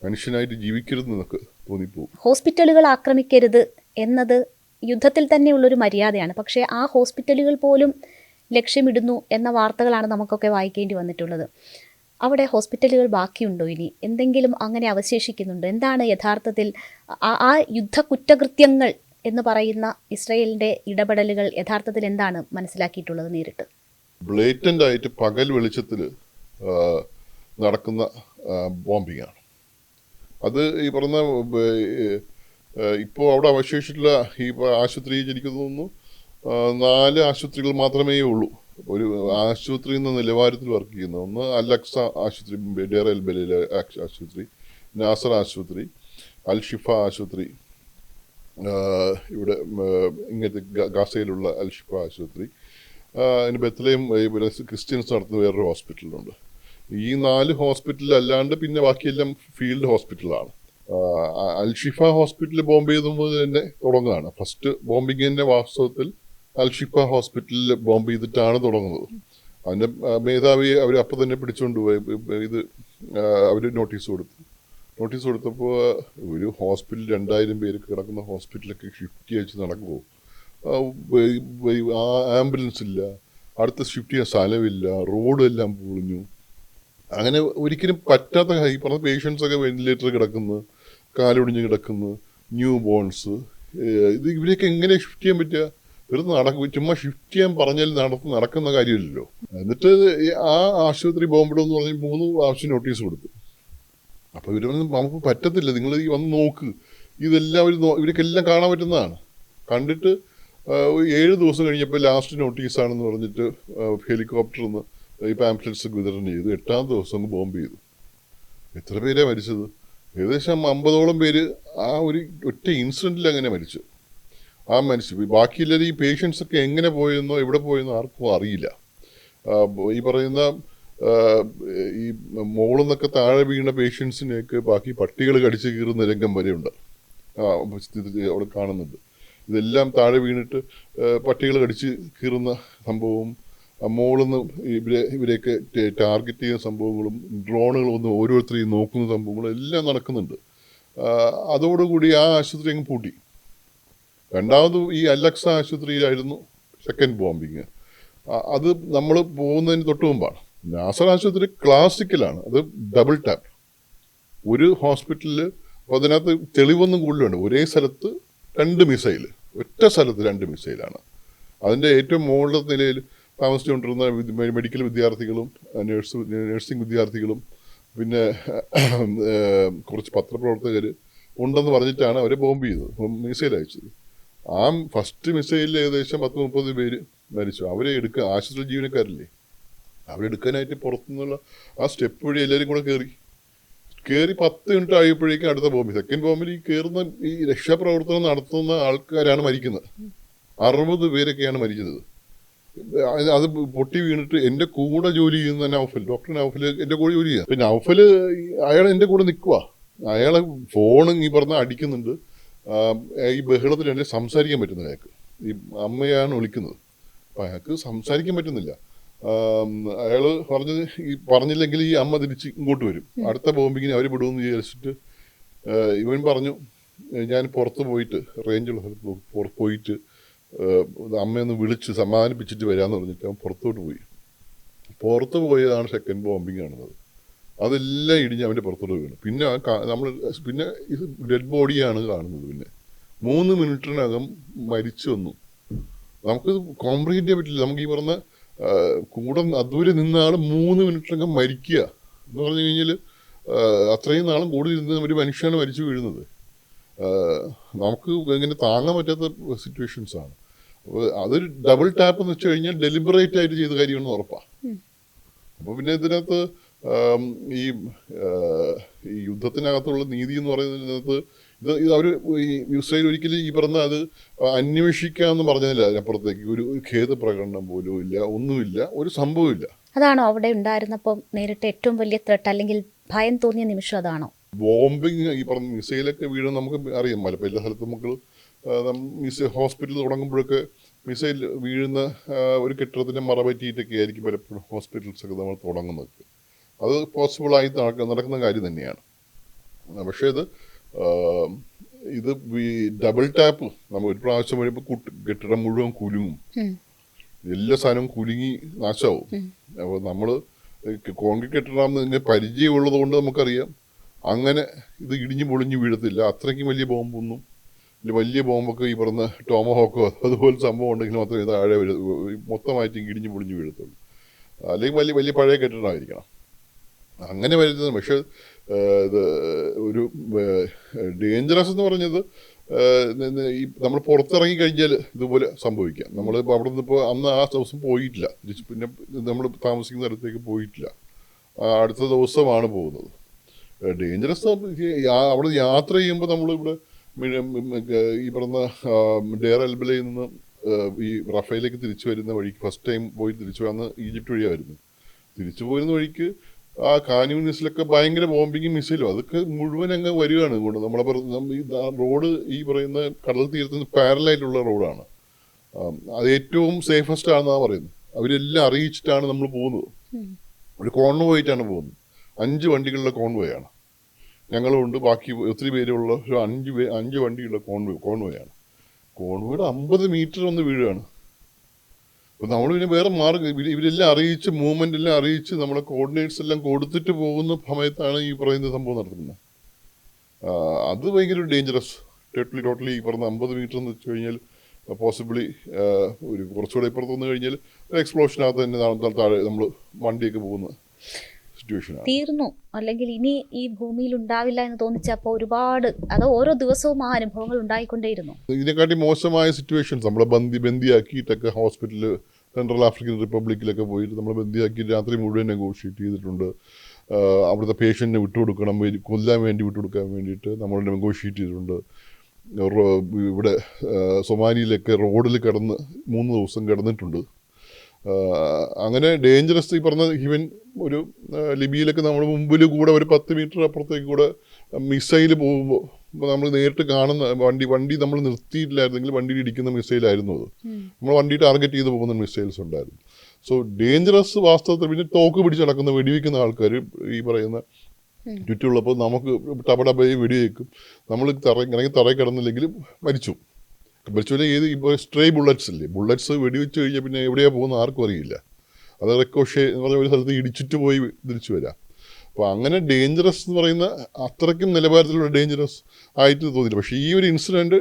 മനുഷ്യനായിട്ട് ജീവിക്കരുതെന്നൊക്കെ തോന്നിപ്പോവും. ഹോസ്പിറ്റലുകൾ ആക്രമിക്കരുത് എന്നത് യുദ്ധത്തിൽ തന്നെയുള്ളൊരു മര്യാദയാണ്. പക്ഷേ ആ ഹോസ്പിറ്റലുകൾ പോലും ലക്ഷ്യമിടുന്നു എന്ന വാർത്തകളാണ് നമുക്കൊക്കെ വായിക്കേണ്ടി വന്നിട്ടുള്ളത്. അവിടെ ഹോസ്പിറ്റലുകൾ ബാക്കിയുണ്ടോ? ഇനി എന്തെങ്കിലും അങ്ങനെ അവശേഷിക്കുന്നുണ്ടോ? എന്താണ് യഥാർത്ഥത്തിൽ ആ യുദ്ധ കുറ്റകൃത്യങ്ങൾ എന്ന് പറയുന്ന ഇസ്രയേലിൻ്റെ ഇടപെടലുകൾ യഥാർത്ഥത്തിൽ എന്താണ് മനസ്സിലാക്കിയിട്ടുള്ളത് നേരിട്ട്? ബ്ലേറ്റൻ്റ് ആയിട്ട് പകൽ വെളിച്ചത്തിൽ നടക്കുന്ന ബോംബിംഗ് ആണ് അത്. ഈ പറഞ്ഞ ഇപ്പോൾ അവിടെ അവശേഷിച്ചിട്ടുള്ള ഈ ആശുപത്രിയിൽ എനിക്ക് തോന്നുന്നു 4 ആശുപത്രികൾ മാത്രമേ ഉള്ളൂ ഒരു ആശുപത്രി എന്ന നിലവാരത്തിൽ വർക്ക് ചെയ്യുന്നത്. ഒന്ന് അൽ-അക്സ ആശുപത്രി, ഡെയർ എൽ ബലയിലെ ആശുപത്രി, നാസർ ആശുപത്രി, അൽ ഷിഫ ആശുപത്രി, ഇവിടെ ഇങ്ങനത്തെ ഗാസയിലുള്ള അൽ ഷിഫ ആശുപത്രി, അതിന് ബെത്ലഹേം ക്രിസ്ത്യൻസ് നടത്തുന്ന വേറൊരു ഹോസ്പിറ്റലുണ്ട്. ഈ 4 ഹോസ്പിറ്റൽ അല്ലാണ്ട് പിന്നെ ബാക്കിയെല്ലാം ഫീൽഡ് ഹോസ്പിറ്റലാണ്. അൽ ഷിഫ ഹോസ്പിറ്റൽ ബോംബ് ചെയ്തുമ്പോൾ തന്നെ തുടങ്ങുകയാണ്. ഫസ്റ്റ് ബോംബിങ് തന്നെ വാസ്തവത്തിൽ അൽ ഷിഫ ഹോസ്പിറ്റലിൽ ബോംബ് ചെയ്തിട്ടാണ് തുടങ്ങുന്നത്. അതിൻ്റെ മേധാവിയെ അവർ അപ്പം തന്നെ പിടിച്ചുകൊണ്ട് പോയി. ഇത് അവർ നോട്ടീസ് കൊടുത്തപ്പോൾ ഒരു ഹോസ്പിറ്റൽ 2000 പേര് കിടക്കുന്ന ഹോസ്പിറ്റലൊക്കെ ഷിഫ്റ്റ് ചെയ്ത് നടക്കുമോ? ആംബുലൻസ് ഇല്ല, അടുത്ത ഷിഫ്റ്റ് ചെയ്യാൻ സ്ഥലമില്ല, റോഡെല്ലാം പൊളിഞ്ഞു. അങ്ങനെ ഒരിക്കലും പറ്റാത്ത ഈ പറഞ്ഞ പേഷ്യൻസൊക്കെ വെന്റിലേറ്റർ കിടക്കുന്നു, കാലൊടിഞ്ഞ് കിടക്കുന്നു, ന്യൂ ബോൺസ്. ഇവരെയൊക്കെ എങ്ങനെ ഷിഫ്റ്റ് ചെയ്യാൻ പറ്റുക? വെറുതെ ചുമ്മാ ഷിഫ്റ്റ് ചെയ്യാൻ പറഞ്ഞാൽ നടക്കുന്ന കാര്യമില്ലല്ലോ. എന്നിട്ട് ആ ആശുപത്രി ബോംബിടുമെന്ന് പറഞ്ഞ് 3 പ്രാവശ്യം നോട്ടീസ് കൊടുത്തു. അപ്പോൾ ഇവർ നമുക്ക് പറ്റത്തില്ല, നിങ്ങൾ ഈ വന്ന് നോക്ക്, ഇതെല്ലാം ഇവർക്കെല്ലാം കാണാൻ പറ്റുന്നതാണ്. കണ്ടിട്ട് 7 ദിവസം കഴിഞ്ഞപ്പോൾ ലാസ്റ്റ് നോട്ടീസാണെന്ന് പറഞ്ഞിട്ട് ഹെലികോപ്റ്ററിൽ നിന്ന് ഈ പാംപ്ലെറ്റ്സ് വിതരണം ചെയ്തു. 8ാം ദിവസം ബോംബ് ചെയ്തു. എത്ര പേരാണ് മരിച്ചത്? ഏകദേശം 50ഓളം പേര് ആ ഒരു ഒറ്റ ഇൻസിഡൻറ്റിൽ അങ്ങനെ മരിച്ചു. ബാക്കിയുള്ളത് ഈ പേഷ്യൻസൊക്കെ എങ്ങനെ പോയെന്നോ എവിടെ പോയെന്നോ ആർക്കും അറിയില്ല. ഈ പറയുന്ന ഈ മോളിൽ നിന്നൊക്കെ താഴെ വീണ പേഷ്യൻസിനെയൊക്കെ ബാക്കി പട്ടികൾ കടിച്ചു കീറുന്ന രംഗം വരെയുണ്ട്, അവിടെ കാണുന്നുണ്ട്. ഇതെല്ലാം താഴെ വീണിട്ട് പട്ടികൾ കടിച്ച് കീറുന്ന സംഭവവും, മോളിൽ നിന്ന് ഇവരെയൊക്കെ ടാർഗറ്റ് ചെയ്യുന്ന സംഭവങ്ങളും, ഡ്രോണുകൾ വന്ന് ഓരോരുത്തരെയും നോക്കുന്ന സംഭവങ്ങളും എല്ലാം നടക്കുന്നുണ്ട്. അതോടുകൂടി ആ ആശുപത്രി അങ്ങ് പൂട്ടി. രണ്ടാമത് ഈ അൽ-അക്സ ആശുപത്രിയിലായിരുന്നു സെക്കൻഡ് ബോംബിങ്. അത് നമ്മൾ പോകുന്നതിന് തൊട്ട് മുമ്പാണ്. നാസർ ആശുപത്രി ക്ലാസിക്കലാണ്, അത് ഡബിൾ ടാപ്പ്. ഒരു ഹോസ്പിറ്റലിൽ അതിനകത്ത് തെളിവൊന്നും കൂടുതലുണ്ട്. ഒരേ സ്ഥലത്ത് 2 മിസൈൽ, ഒറ്റ സ്ഥലത്ത് 2 മിസൈലാണ്. അതിൻ്റെ ഏറ്റവും മുകളിലത്തെ നിലയിൽ താമസിച്ചുകൊണ്ടിരുന്ന മെഡിക്കൽ വിദ്യാർത്ഥികളും നഴ്സിംഗ് വിദ്യാർത്ഥികളും പിന്നെ കുറച്ച് പത്രപ്രവർത്തകർ ഉണ്ടെന്ന് പറഞ്ഞിട്ടാണ് അവരെ ബോംബ് ചെയ്തത്, മിസൈൽ അയച്ചത്. ആ ഫസ്റ്റ് മിസൈലിൽ ഏകദേശം 10-30 പേര് മരിച്ചു. അവരെ ആശുപത്രി ജീവനക്കാരില്ലേ, അവരെടുക്കാനായിട്ട് പുറത്തുനിന്നുള്ള ആ സ്റ്റെപ്പ് വഴി എല്ലാവരും കൂടെ കയറി 10 മിനിറ്റ് ആയപ്പോഴേക്കും അടുത്ത ബോംബ്. സെക്കൻഡ് ബോംബിൽ ഈ കയറുന്ന ഈ രക്ഷാപ്രവർത്തനം നടത്തുന്ന ആൾക്കാരാണ് മരിക്കുന്നത്. 60 പേരൊക്കെയാണ് മരിക്കുന്നത്. അത് പൊട്ടി വീണിട്ട് എൻ്റെ കൂടെ ജോലി ചെയ്യുന്ന നൗഫൽ, ഡോക്ടർ നൗഫൽ എൻ്റെ കൂടെ ജോലി ചെയ്യുക. പിന്നെ നൗഫൽ അയാൾ എൻ്റെ കൂടെ നിൽക്കുക. അയാളെ ഫോണും ഈ പറഞ്ഞ അടിക്കുന്നുണ്ട്. ഈ ബഹളത്തിൽ എന്നെ സംസാരിക്കാൻ പറ്റുന്നില്ല അയാൾക്ക്. ഈ അമ്മയാണ് വിളിക്കുന്നത്, അപ്പം അയാൾക്ക് സംസാരിക്കാൻ പറ്റുന്നില്ല. അയാൾ പറഞ്ഞില്ലെങ്കിൽ ഈ അമ്മ തിരിച്ച് ഇങ്ങോട്ട് വരും. അടുത്ത ബോംബിങ്ങിന് അവർ വിടുമെന്ന് വിചാരിച്ചിട്ട് ഇവൻ പറഞ്ഞു, ഞാൻ പുറത്ത് പോയിട്ട് റേഞ്ചുള്ള സ്ഥലത്ത് പോയിട്ട് അമ്മയൊന്ന് വിളിച്ച് സമാധാനിപ്പിച്ചിട്ട് വരാമെന്ന് പറഞ്ഞിട്ട് അവൻ പുറത്ത് പോയതാണ് സെക്കൻഡ് ബോംബിങ് കാണുന്നത്. അതെല്ലാം ഇടിഞ്ഞ് അവൻ്റെ പുറത്തോട്ട് വീണു. പിന്നെ പിന്നെ ഇത് ഡെഡ് ബോഡിയാണ് കാണുന്നത്. പിന്നെ 3 മിനിറ്റിനകം മരിച്ചു വന്നു. നമുക്ക് കോംപ്രിഹെൻഡ് ചെയ്യാൻ പറ്റില്ല. നമുക്ക് ഈ പറഞ്ഞ കൂടെ അതുവരെ നിന്ന ആൾ 3 മിനിറ്റിനകം മരിക്കുക എന്ന് പറഞ്ഞു കഴിഞ്ഞാൽ അത്രയും നാളും കൂടി ഇരുന്ന ഒരു മനുഷ്യനാണ് മരിച്ചു വീഴുന്നത്. നമുക്ക് ഇങ്ങനെ താങ്ങാൻ പറ്റാത്ത സിറ്റുവേഷൻസാണ്. അതൊരു ഡബിൾ ടാപ്പ് എന്ന് വെച്ച് കഴിഞ്ഞാൽ ഡെലിബറേറ്റ് ആയിട്ട് ചെയ്ത കാര്യമാണെന്ന് ഉറപ്പാണ്. അപ്പോൾ പിന്നെ ഇതിനകത്ത് ഈ യുദ്ധത്തിനകത്തുള്ള നീതി എന്ന് പറയുന്നതിനകത്ത് ഇത് അവർ ഇസ്രായേൽ ഒരിക്കലും ഈ പറഞ്ഞ അത് അന്വേഷിക്കാമെന്ന് പറഞ്ഞതില്ല, അതിനപ്പുറത്തേക്ക് ഒരു ഖേദപ്രകടനം പോലും ഇല്ല, ഒന്നുമില്ല, ഒരു സംഭവമില്ല. അതാണോ അവിടെ ഉണ്ടായിരുന്നപ്പോൾ നേരിട്ട് ഏറ്റവും വലിയ ത്രെട്ട് അല്ലെങ്കിൽ ഭയം തോന്നിയ നിമിഷം അതാണോ? ബോംബിങ്, ഈ പറഞ്ഞ മിസൈലൊക്കെ വീഴും നമുക്ക് അറിയാം. പല സ്ഥലത്ത് നമുക്ക് ഹോസ്പിറ്റൽ തുടങ്ങുമ്പോഴൊക്കെ മിസൈൽ വീഴുന്ന ഒരു കെട്ടിടത്തിൻ്റെ മറ പറ്റിയിട്ടൊക്കെ ആയിരിക്കും പലപ്പോഴും ഹോസ്പിറ്റൽസൊക്കെ നമ്മൾ തുടങ്ങുന്നത്. അത് പോസിബിളായി നടക്കുന്ന കാര്യം തന്നെയാണ്. പക്ഷേ ഇത് ഡബിൾ ടാപ്പ് നമ്മൾ ഒരു പ്രാവശ്യം വരുമ്പോൾ കെട്ടിടം മുഴുവൻ കുലുങ്ങും, എല്ലാ സാധനവും കുലുങ്ങി നാശമാവും. അപ്പോൾ നമ്മൾ കോൺക്രീറ്റ് കെട്ടിടാമെന്ന് പരിചയമുള്ളത് കൊണ്ട് നമുക്കറിയാം അങ്ങനെ ഇത് ഇടിഞ്ഞു പൊളിഞ്ഞു വീഴത്തില്ല. അത്രയ്ക്കും വലിയ ബോംബൊന്നും, വലിയ ബോംബൊക്കെ ഈ പറഞ്ഞ ടോമഹോക്കോ അതുപോലെ സംഭവം ഉണ്ടെങ്കിൽ മാത്രമേ താഴെ മൊത്തമായിട്ട് ഇടിഞ്ഞു പൊളിഞ്ഞു വീഴത്തുള്ളൂ. അല്ലെങ്കിൽ വലിയ വലിയ പഴയ കെട്ടിടമായിരിക്കണം അങ്ങനെ വരുന്നത്. പക്ഷെ ഇത് ഒരു ഡേഞ്ചറസ് എന്ന് പറഞ്ഞത് ഈ നമ്മൾ പുറത്തിറങ്ങി കഴിഞ്ഞാൽ ഇതുപോലെ സംഭവിക്കാം. നമ്മളിപ്പോൾ അവിടെ നിന്ന് ഇപ്പോൾ അന്ന് ആ ദിവസം പോയിട്ടില്ല, പിന്നെ നമ്മൾ താമസിക്കുന്ന സ്ഥലത്തേക്ക് പോയിട്ടില്ല, അടുത്ത ദിവസമാണ് പോകുന്നത്. ഡേഞ്ചറസ് അവിടെ യാത്ര ചെയ്യുമ്പോൾ നമ്മളിവിടെ ഈ പറഞ്ഞ ഡെയർ എൽബലയിൽ നിന്ന് ഈ റഫേലേക്ക് തിരിച്ചു വരുന്ന വഴിക്ക് ഫസ്റ്റ് ടൈം പോയി തിരിച്ചു വന്ന് ഈജിപ്റ്റ് വഴിയായിരുന്നു. തിരിച്ചു പോരുന്ന വഴിക്ക് ആ കാന്യൂണിസിലൊക്കെ ഭയങ്കര ബോംബിങ്ങും മിസൈലും അതൊക്കെ മുഴുവൻ അങ്ങ് വരികയാണ് കൊണ്ട് നമ്മളെ റോഡ് ഈ പറയുന്ന കടൽ തീരത്തിന് പാരലായിട്ടുള്ള റോഡാണ്. അത് ഏറ്റവും സേഫസ്റ്റ് ആണെന്നാണ് പറയുന്നത്. അവരെല്ലാം അറിയിച്ചിട്ടാണ് നമ്മൾ പോകുന്നത്. ഒരു കോൺവോയായിട്ടാണ് പോകുന്നത്. 5 വണ്ടികളുടെ കോൺവോയാണ്. ഞങ്ങളുണ്ട്, ബാക്കി ഒത്തിരി പേരുള്ള ഒരു 5 വണ്ടിയുള്ള കോൺവോയാണ്. കോൺവോയുടെ 50 മീറ്റർ ഒന്ന് വീഴുകയാണ്. അപ്പോൾ നമ്മൾ പിന്നെ വേറെ മാർഗ്ഗം ഇവരെല്ലാം അറിയിച്ച് മൂവ്മെൻ്റ് എല്ലാം അറിയിച്ച് നമ്മളെ കോർഡിനേറ്റ്സ് എല്ലാം കൊടുത്തിട്ട് പോകുന്ന സമയത്താണ് ഈ പറയുന്ന സംഭവം നടത്തുന്നത്. അത് ഭയങ്കര ഡേഞ്ചറസ്. ടോട്ടലി ഈ പറഞ്ഞ 50 മീറ്റർ എന്ന് വെച്ച് കഴിഞ്ഞാൽ പോസിബിളി ഒരു കുറച്ചുകൂടെ ഇപ്പുറത്ത് വന്നു കഴിഞ്ഞാൽ എക്സ്പ്ലോഷനകത്ത് തന്നെ താഴെ നമ്മൾ വണ്ടിയൊക്കെ പോകുന്ന സിറ്റുവേഷനാണ്. തീർന്നു, അല്ലെങ്കിൽ ഇനി ഈ ഭൂമിയിൽ ഉണ്ടാവില്ല എന്ന് തോന്നിച്ചപ്പോൾ ഒരുപാട് ഓരോ ദിവസവും ആ അനുഭവങ്ങൾ ഉണ്ടായിക്കൊണ്ടേയിരുന്നു. ഇതിനെക്കാട്ടി മോശമായ സിറ്റുവേഷൻസ് നമ്മളെ ബന്ദിയാക്കിയിട്ടൊക്കെ ഹോസ്പിറ്റലിൽ സെൻട്രൽ ആഫ്രിക്കൻ റിപ്പബ്ലിക്കിലൊക്കെ പോയിട്ട് നമ്മളെ ബന്ദിയാക്കി രാത്രി മുഴുവൻ നെഗോഷിയേറ്റ് ചെയ്തിട്ടുണ്ട്. അവിടുത്തെ പേഷ്യൻറ്റിനെ വിട്ടുകൊടുക്കണം, കൊല്ലാൻ വേണ്ടി വിട്ടുകൊടുക്കാൻ വേണ്ടിയിട്ട് നമ്മൾ നെഗോഷിയേറ്റ് ചെയ്തിട്ടുണ്ട്. ഇവിടെ സൊമാലിയിലൊക്കെ റോഡിൽ കിടന്ന് 3 ദിവസം കിടന്നിട്ടുണ്ട്. അങ്ങനെ ഡേഞ്ചറസ് ഈ പറഞ്ഞ ഈവൻ ഒരു ലിബിയയിലൊക്കെ നമ്മൾ മുമ്പിൽ കൂടെ ഒരു 10 മീറ്റർ അപ്പുറത്തേക്ക് കൂടെ മിസൈൽ പോകുമ്പോൾ നമ്മൾ നേരിട്ട് കാണുന്ന വണ്ടി നമ്മൾ നിർത്തിയിട്ടില്ലായിരുന്നെങ്കിൽ വണ്ടിയിൽ ഇടിക്കുന്ന മിസൈലായിരുന്നു അത്. നമ്മൾ വണ്ടി ടാർഗറ്റ് ചെയ്ത് പോകുന്ന മിസൈൽസ് ഉണ്ടായിരുന്നു. സോ ഡേഞ്ചറസ് വാസ്തവത്തിൽ. പിന്നെ തോക്ക് പിടിച്ച് നടക്കുന്ന വെടിവെക്കുന്ന ആൾക്കാർ ഈ പറയുന്ന ചുറ്റുള്ളപ്പോൾ നമുക്ക് ടപടപയെ വെടിവെക്കും. നമ്മൾ ഇറങ്ങി തറയിൽ കിടന്നില്ലെങ്കിൽ മരിച്ചു. ഏത് ഇപ്പോൾ സ്ട്രേ ബുള്ളറ്റ്സ് ഇല്ലേ, ബുള്ളറ്റ്സ് വെടിവെച്ച് കഴിഞ്ഞാൽ പിന്നെ എവിടെയാണ് പോകുന്നത് ആർക്കും അറിയില്ല. അത് റെക്കോഷേ എന്ന് പറഞ്ഞ ഒരു സ്ഥലത്ത് ഇടിച്ചിട്ട് പോയി തിരിച്ചു വരാം. അപ്പോൾ അങ്ങനെ ഡേഞ്ചറസ് എന്ന് പറയുന്ന അത്രയ്ക്കും നിലവാരത്തിലുള്ള ഡേഞ്ചറസ് ആയിട്ട് തോന്നിയില്ല. പക്ഷേ ഈ ഒരു ഇൻസിഡൻറ്റ്,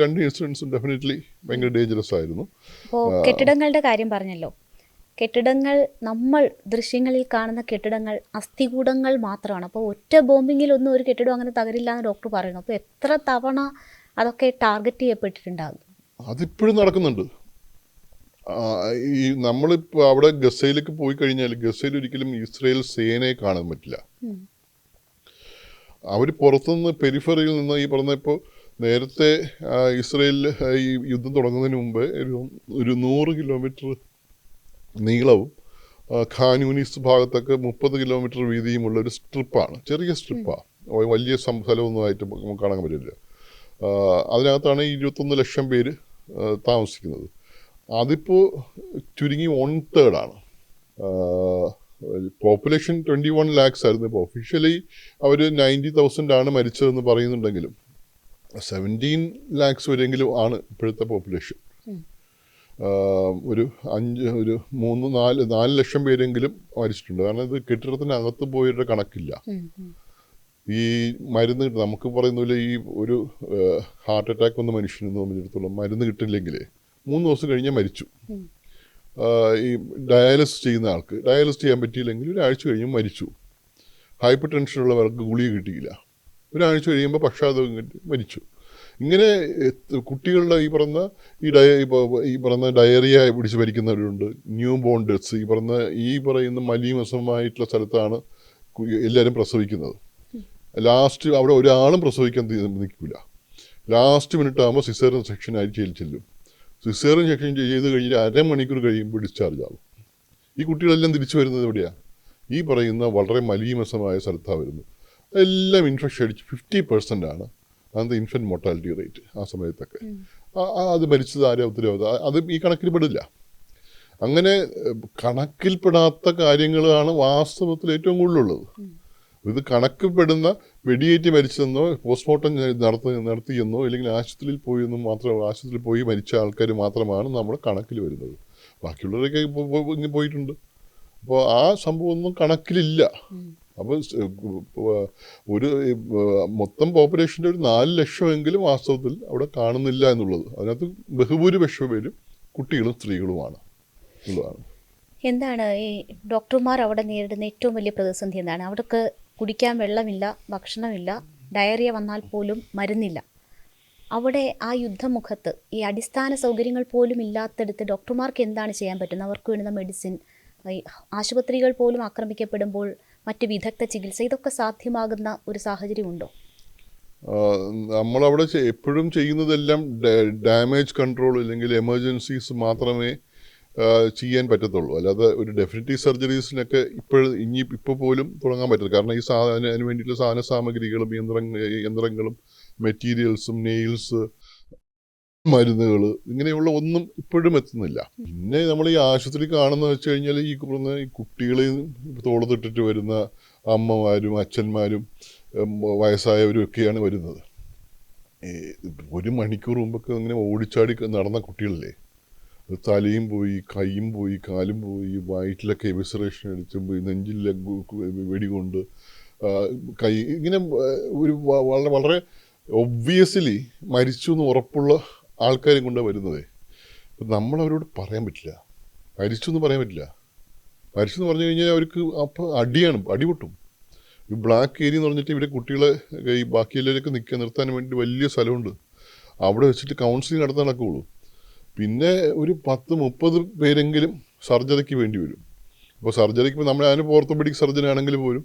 2 ഇൻസിഡൻസും ഡെഫിനറ്റ്ലി ഭയങ്കര ഡേഞ്ചറസ് ആയിരുന്നു. അപ്പോൾ കെട്ടിടങ്ങളുടെ കാര്യം പറഞ്ഞല്ലോ, കെട്ടിടങ്ങൾ നമ്മൾ ദൃശ്യങ്ങളിൽ കാണുന്ന കെട്ടിടങ്ങൾ അസ്ഥികൂടങ്ങൾ മാത്രമാണ്. അപ്പോൾ ഒറ്റ ബോംബിങ്ങിലൊന്നും ഒരു കെട്ടിടം അങ്ങനെ തകരില്ല എന്ന് ഡോക്ടർ പറയുന്നു. അപ്പോൾ എത്ര തവണ അതൊക്കെ ടാർഗറ്റ് ചെയ്യപ്പെട്ടിട്ടുണ്ടാകും? അതിപ്പോഴും നടക്കുന്നുണ്ട്. ഈ നമ്മളിപ്പോൾ അവിടെ ഗസയിലേക്ക് പോയി കഴിഞ്ഞാൽ ഗസയിൽ ഒരിക്കലും ഇസ്രയേൽ സേനയെ കാണാൻ പറ്റില്ല. അവർ പുറത്തുനിന്ന് പെരിഫറിയിൽ നിന്ന് ഈ പറഞ്ഞപ്പോൾ നേരത്തെ ഇസ്രയേലിൽ ഈ യുദ്ധം തുടങ്ങുന്നതിന് മുമ്പ് ഒരു 100 കിലോമീറ്റർ നീളവും ഖാൻ യൂനിസ് ഭാഗത്തൊക്കെ 30 കിലോമീറ്റർ വീതിയുമുള്ള ഒരു സ്ട്രിപ്പാണ്. ചെറിയ സ്ട്രിപ്പാണ്, വലിയ സ്ഥലമൊന്നുമായിട്ട് നമുക്ക് കാണാൻ പറ്റില്ല. അതിനകത്താണ് 21 ലക്ഷം പേര് താമസിക്കുന്നത്. അതിപ്പോൾ ചുരുങ്ങി 1/3 പോപ്പുലേഷൻ 21 lakhs ആയിരുന്നു. ഇപ്പോൾ ഒഫീഷ്യലി അവർ 90,000 ആണ് മരിച്ചതെന്ന് പറയുന്നുണ്ടെങ്കിലും 17 lakhs വരെയെങ്കിലും ആണ് ഇപ്പോഴത്തെ പോപ്പുലേഷൻ. ഒരു 3-4 ലക്ഷം പേരെങ്കിലും മരിച്ചിട്ടുണ്ട്. കാരണം ഇത് കെട്ടിടത്തിനകത്ത് പോയിട്ട് കണക്കില്ല. ഈ മരുന്ന് നമുക്ക് പറയുന്നില്ല, ഈ ഒരു ഹാർട്ട് അറ്റാക്ക് വന്ന മനുഷ്യന് സംബന്ധിച്ചിടത്തോളം മരുന്ന് കിട്ടില്ലെങ്കിൽ 3 ദിവസം കഴിഞ്ഞാൽ മരിച്ചു. ഈ ഡയാലിസിസ് ചെയ്യുന്ന ആൾക്ക് ഡയാലിസിസ് ചെയ്യാൻ പറ്റിയില്ലെങ്കിൽ 1 ആഴ്ച കഴിഞ്ഞ് മരിച്ചു. ഹൈപ്പർ ടെൻഷനുള്ളവർക്ക് ഗുളിക കിട്ടിയില്ല, 1 ആഴ്ച കഴിയുമ്പോൾ പക്ഷാതം കിട്ടി മരിച്ചു. ഇങ്ങനെ കുട്ടികളുടെ ഈ പറഞ്ഞ ഡയറിയ പിടിച്ച് മരിക്കുന്നവരുണ്ട്, ന്യൂ ബോൺ ഡെത്ത്സ്, ഈ പറയുന്ന മലീമസമായിട്ടുള്ള സ്ഥലത്താണ് എല്ലാവരും പ്രസവിക്കുന്നത്. ലാസ്റ്റ് അവിടെ ഒരാളും പ്രസവിക്കാൻ നിൽക്കില്ല. ലാസ്റ്റ് മിനിറ്റ് ആകുമ്പോൾ സിസേറിയൻ സെക്ഷനായി ചെല്ലും. സിസേറിയൻ സെക്ഷൻ ചെയ്ത് കഴിഞ്ഞിട്ട് അരമണിക്കൂർ കഴിയുമ്പോൾ ഡിസ്ചാർജ് ആകും. ഈ കുട്ടികളെല്ലാം തിരിച്ചു വരുന്നത് എവിടെയാണ്? ഈ പറയുന്ന വളരെ മലീമസമായ സ്ഥലത്താണ് വരുന്നത്. എല്ലാം ഇൻഫെക്ഷൻ അടിച്ച് 50% ആണ് അന്നത്തെ ഇൻഫൻറ്റ് മോർട്ടാലിറ്റി റേറ്റ് ആ സമയത്തൊക്കെ. അത് മരിച്ചത് ആരും ഉത്തരവാദിത്തം, അത് ഈ കണക്കിൽ പെടില്ല. അങ്ങനെ കണക്കിൽപ്പെടാത്ത കാര്യങ്ങളാണ് വാസ്തവത്തിൽ ഏറ്റവും കൂടുതലുള്ളത്. ഇത് കണക്കിൽപ്പെടുന്ന വെടിയേറ്റ് മരിച്ചതെന്നോ പോസ്റ്റ്മോർട്ടം നടത്തിയെന്നോ അല്ലെങ്കിൽ ആശുപത്രിയിൽ പോയി മരിച്ച ആൾക്കാർ മാത്രമാണ് നമ്മുടെ കണക്കിൽ വരുന്നത്. ബാക്കിയുള്ളവരൊക്കെ പോയിട്ടുണ്ട്. അപ്പോൾ ആ സംഭവമൊന്നും കണക്കിലില്ല. അപ്പോൾ ഒരു മൊത്തം പോപ്പുലേഷൻ്റെ ഒരു 4 ലക്ഷമെങ്കിലും വാസ്തവത്തിൽ അവിടെ കാണുന്നില്ല എന്നുള്ളത്. അതിനകത്ത് ബഹുഭൂരിപക്ഷം പേരും കുട്ടികളും സ്ത്രീകളുമാണ് എന്നുള്ളതാണ്. എന്താണ് ഈ ഡോക്ടർമാർ അവിടെ നേരിടുന്ന ഏറ്റവും വലിയ പ്രതിസന്ധി എന്താണ്? അവിടേക്ക് കുടിക്കാൻ വെള്ളമില്ല, ഭക്ഷണമില്ല, ഡയറിയ വന്നാൽ പോലും മരുന്നില്ല. അവിടെ ആ യുദ്ധമുഖത്ത് ഈ അടിസ്ഥാന സൗകര്യങ്ങൾ പോലും ഇല്ലാത്തടുത്ത് ഡോക്ടർമാർക്ക് എന്താണ് ചെയ്യാൻ പറ്റുന്നത്? അവർക്ക് വേണ്ടുന്ന മെഡിസിൻ, ആശുപത്രികൾ പോലും ആക്രമിക്കപ്പെടുമ്പോൾ മറ്റ് വിദഗ്ധ ചികിത്സ, ഇതൊക്കെ സാധ്യമാകുന്ന ഒരു സാഹചര്യമുണ്ടോ? നമ്മളവിടെ എപ്പോഴും ചെയ്യുന്നതെല്ലാം ഡാമേജ് കൺട്രോൾ അല്ലെങ്കിൽ എമർജൻസീസ് മാത്രമേ ചെയ്യാൻ പറ്റത്തുള്ളൂ. അല്ലാതെ ഒരു ഡെഫിനിറ്റീവ് സർജറീസിനൊക്കെ ഇപ്പോൾ പോലും തുടങ്ങാൻ പറ്റില്ല. കാരണം ഈ അതിന് വേണ്ടിയിട്ടുള്ള സാധന സാമഗ്രികളും യന്ത്രങ്ങളും മെറ്റീരിയൽസും നെയിൽസ്, മരുന്നുകൾ, ഇങ്ങനെയുള്ള ഒന്നും ഇപ്പോഴും എത്തുന്നില്ല. പിന്നെ നമ്മൾ ഈ ആശുപത്രി കാണുന്ന വെച്ച് കഴിഞ്ഞാൽ ഈ കുട്ടികളെ തോളത്തിട്ടിട്ട് വരുന്ന അമ്മമാരും അച്ഛന്മാരും വയസ്സായവരും ഒക്കെയാണ് വരുന്നത്. 1 മണിക്കൂർ മുമ്പൊക്കെ ഇങ്ങനെ ഓടിച്ചാടി നടന്ന കുട്ടികളല്ലേ, തലയും പോയി, കൈയും പോയി, കാലും പോയി, വയറ്റിലൊക്കെ എവിസറേഷൻ അടിച്ച്, നെഞ്ചിലെ വെടികൊണ്ട്, കൈ ഇങ്ങനെ ഒരു വളരെ ഒബ്വിയസ്ലി മരിച്ചു എന്ന് ഉറപ്പുള്ള ആൾക്കാരും കൊണ്ട് വരുന്നതേ. അപ്പം നമ്മളവരോട് പറയാൻ പറ്റില്ല, മരിച്ചു എന്ന് പറയാൻ പറ്റില്ല. മരിച്ചു എന്ന് പറഞ്ഞു കഴിഞ്ഞാൽ അവർക്ക് അപ്പോൾ അടിപൊട്ടും. ഈ ബ്ലാക്ക് ഏരിയ എന്ന് പറഞ്ഞിട്ട് ഇവിടെ കുട്ടികളെ ഈ ബാക്കി എല്ലാവരൊക്കെ നിർത്താൻ വേണ്ടി വലിയ സ്ഥലമുണ്ട്. അവിടെ വെച്ചിട്ട് കൗൺസിലിംഗ് നടത്താൻ നടക്കുകയുള്ളൂ. പിന്നെ ഒരു 10-30 പേരെങ്കിലും സർജറിക്ക് വേണ്ടി വരും. അപ്പോൾ സർജറിക്ക് ഇപ്പോൾ നമ്മൾ ഓർത്തോപെഡിക് സർജറി ആണെങ്കിൽ പോലും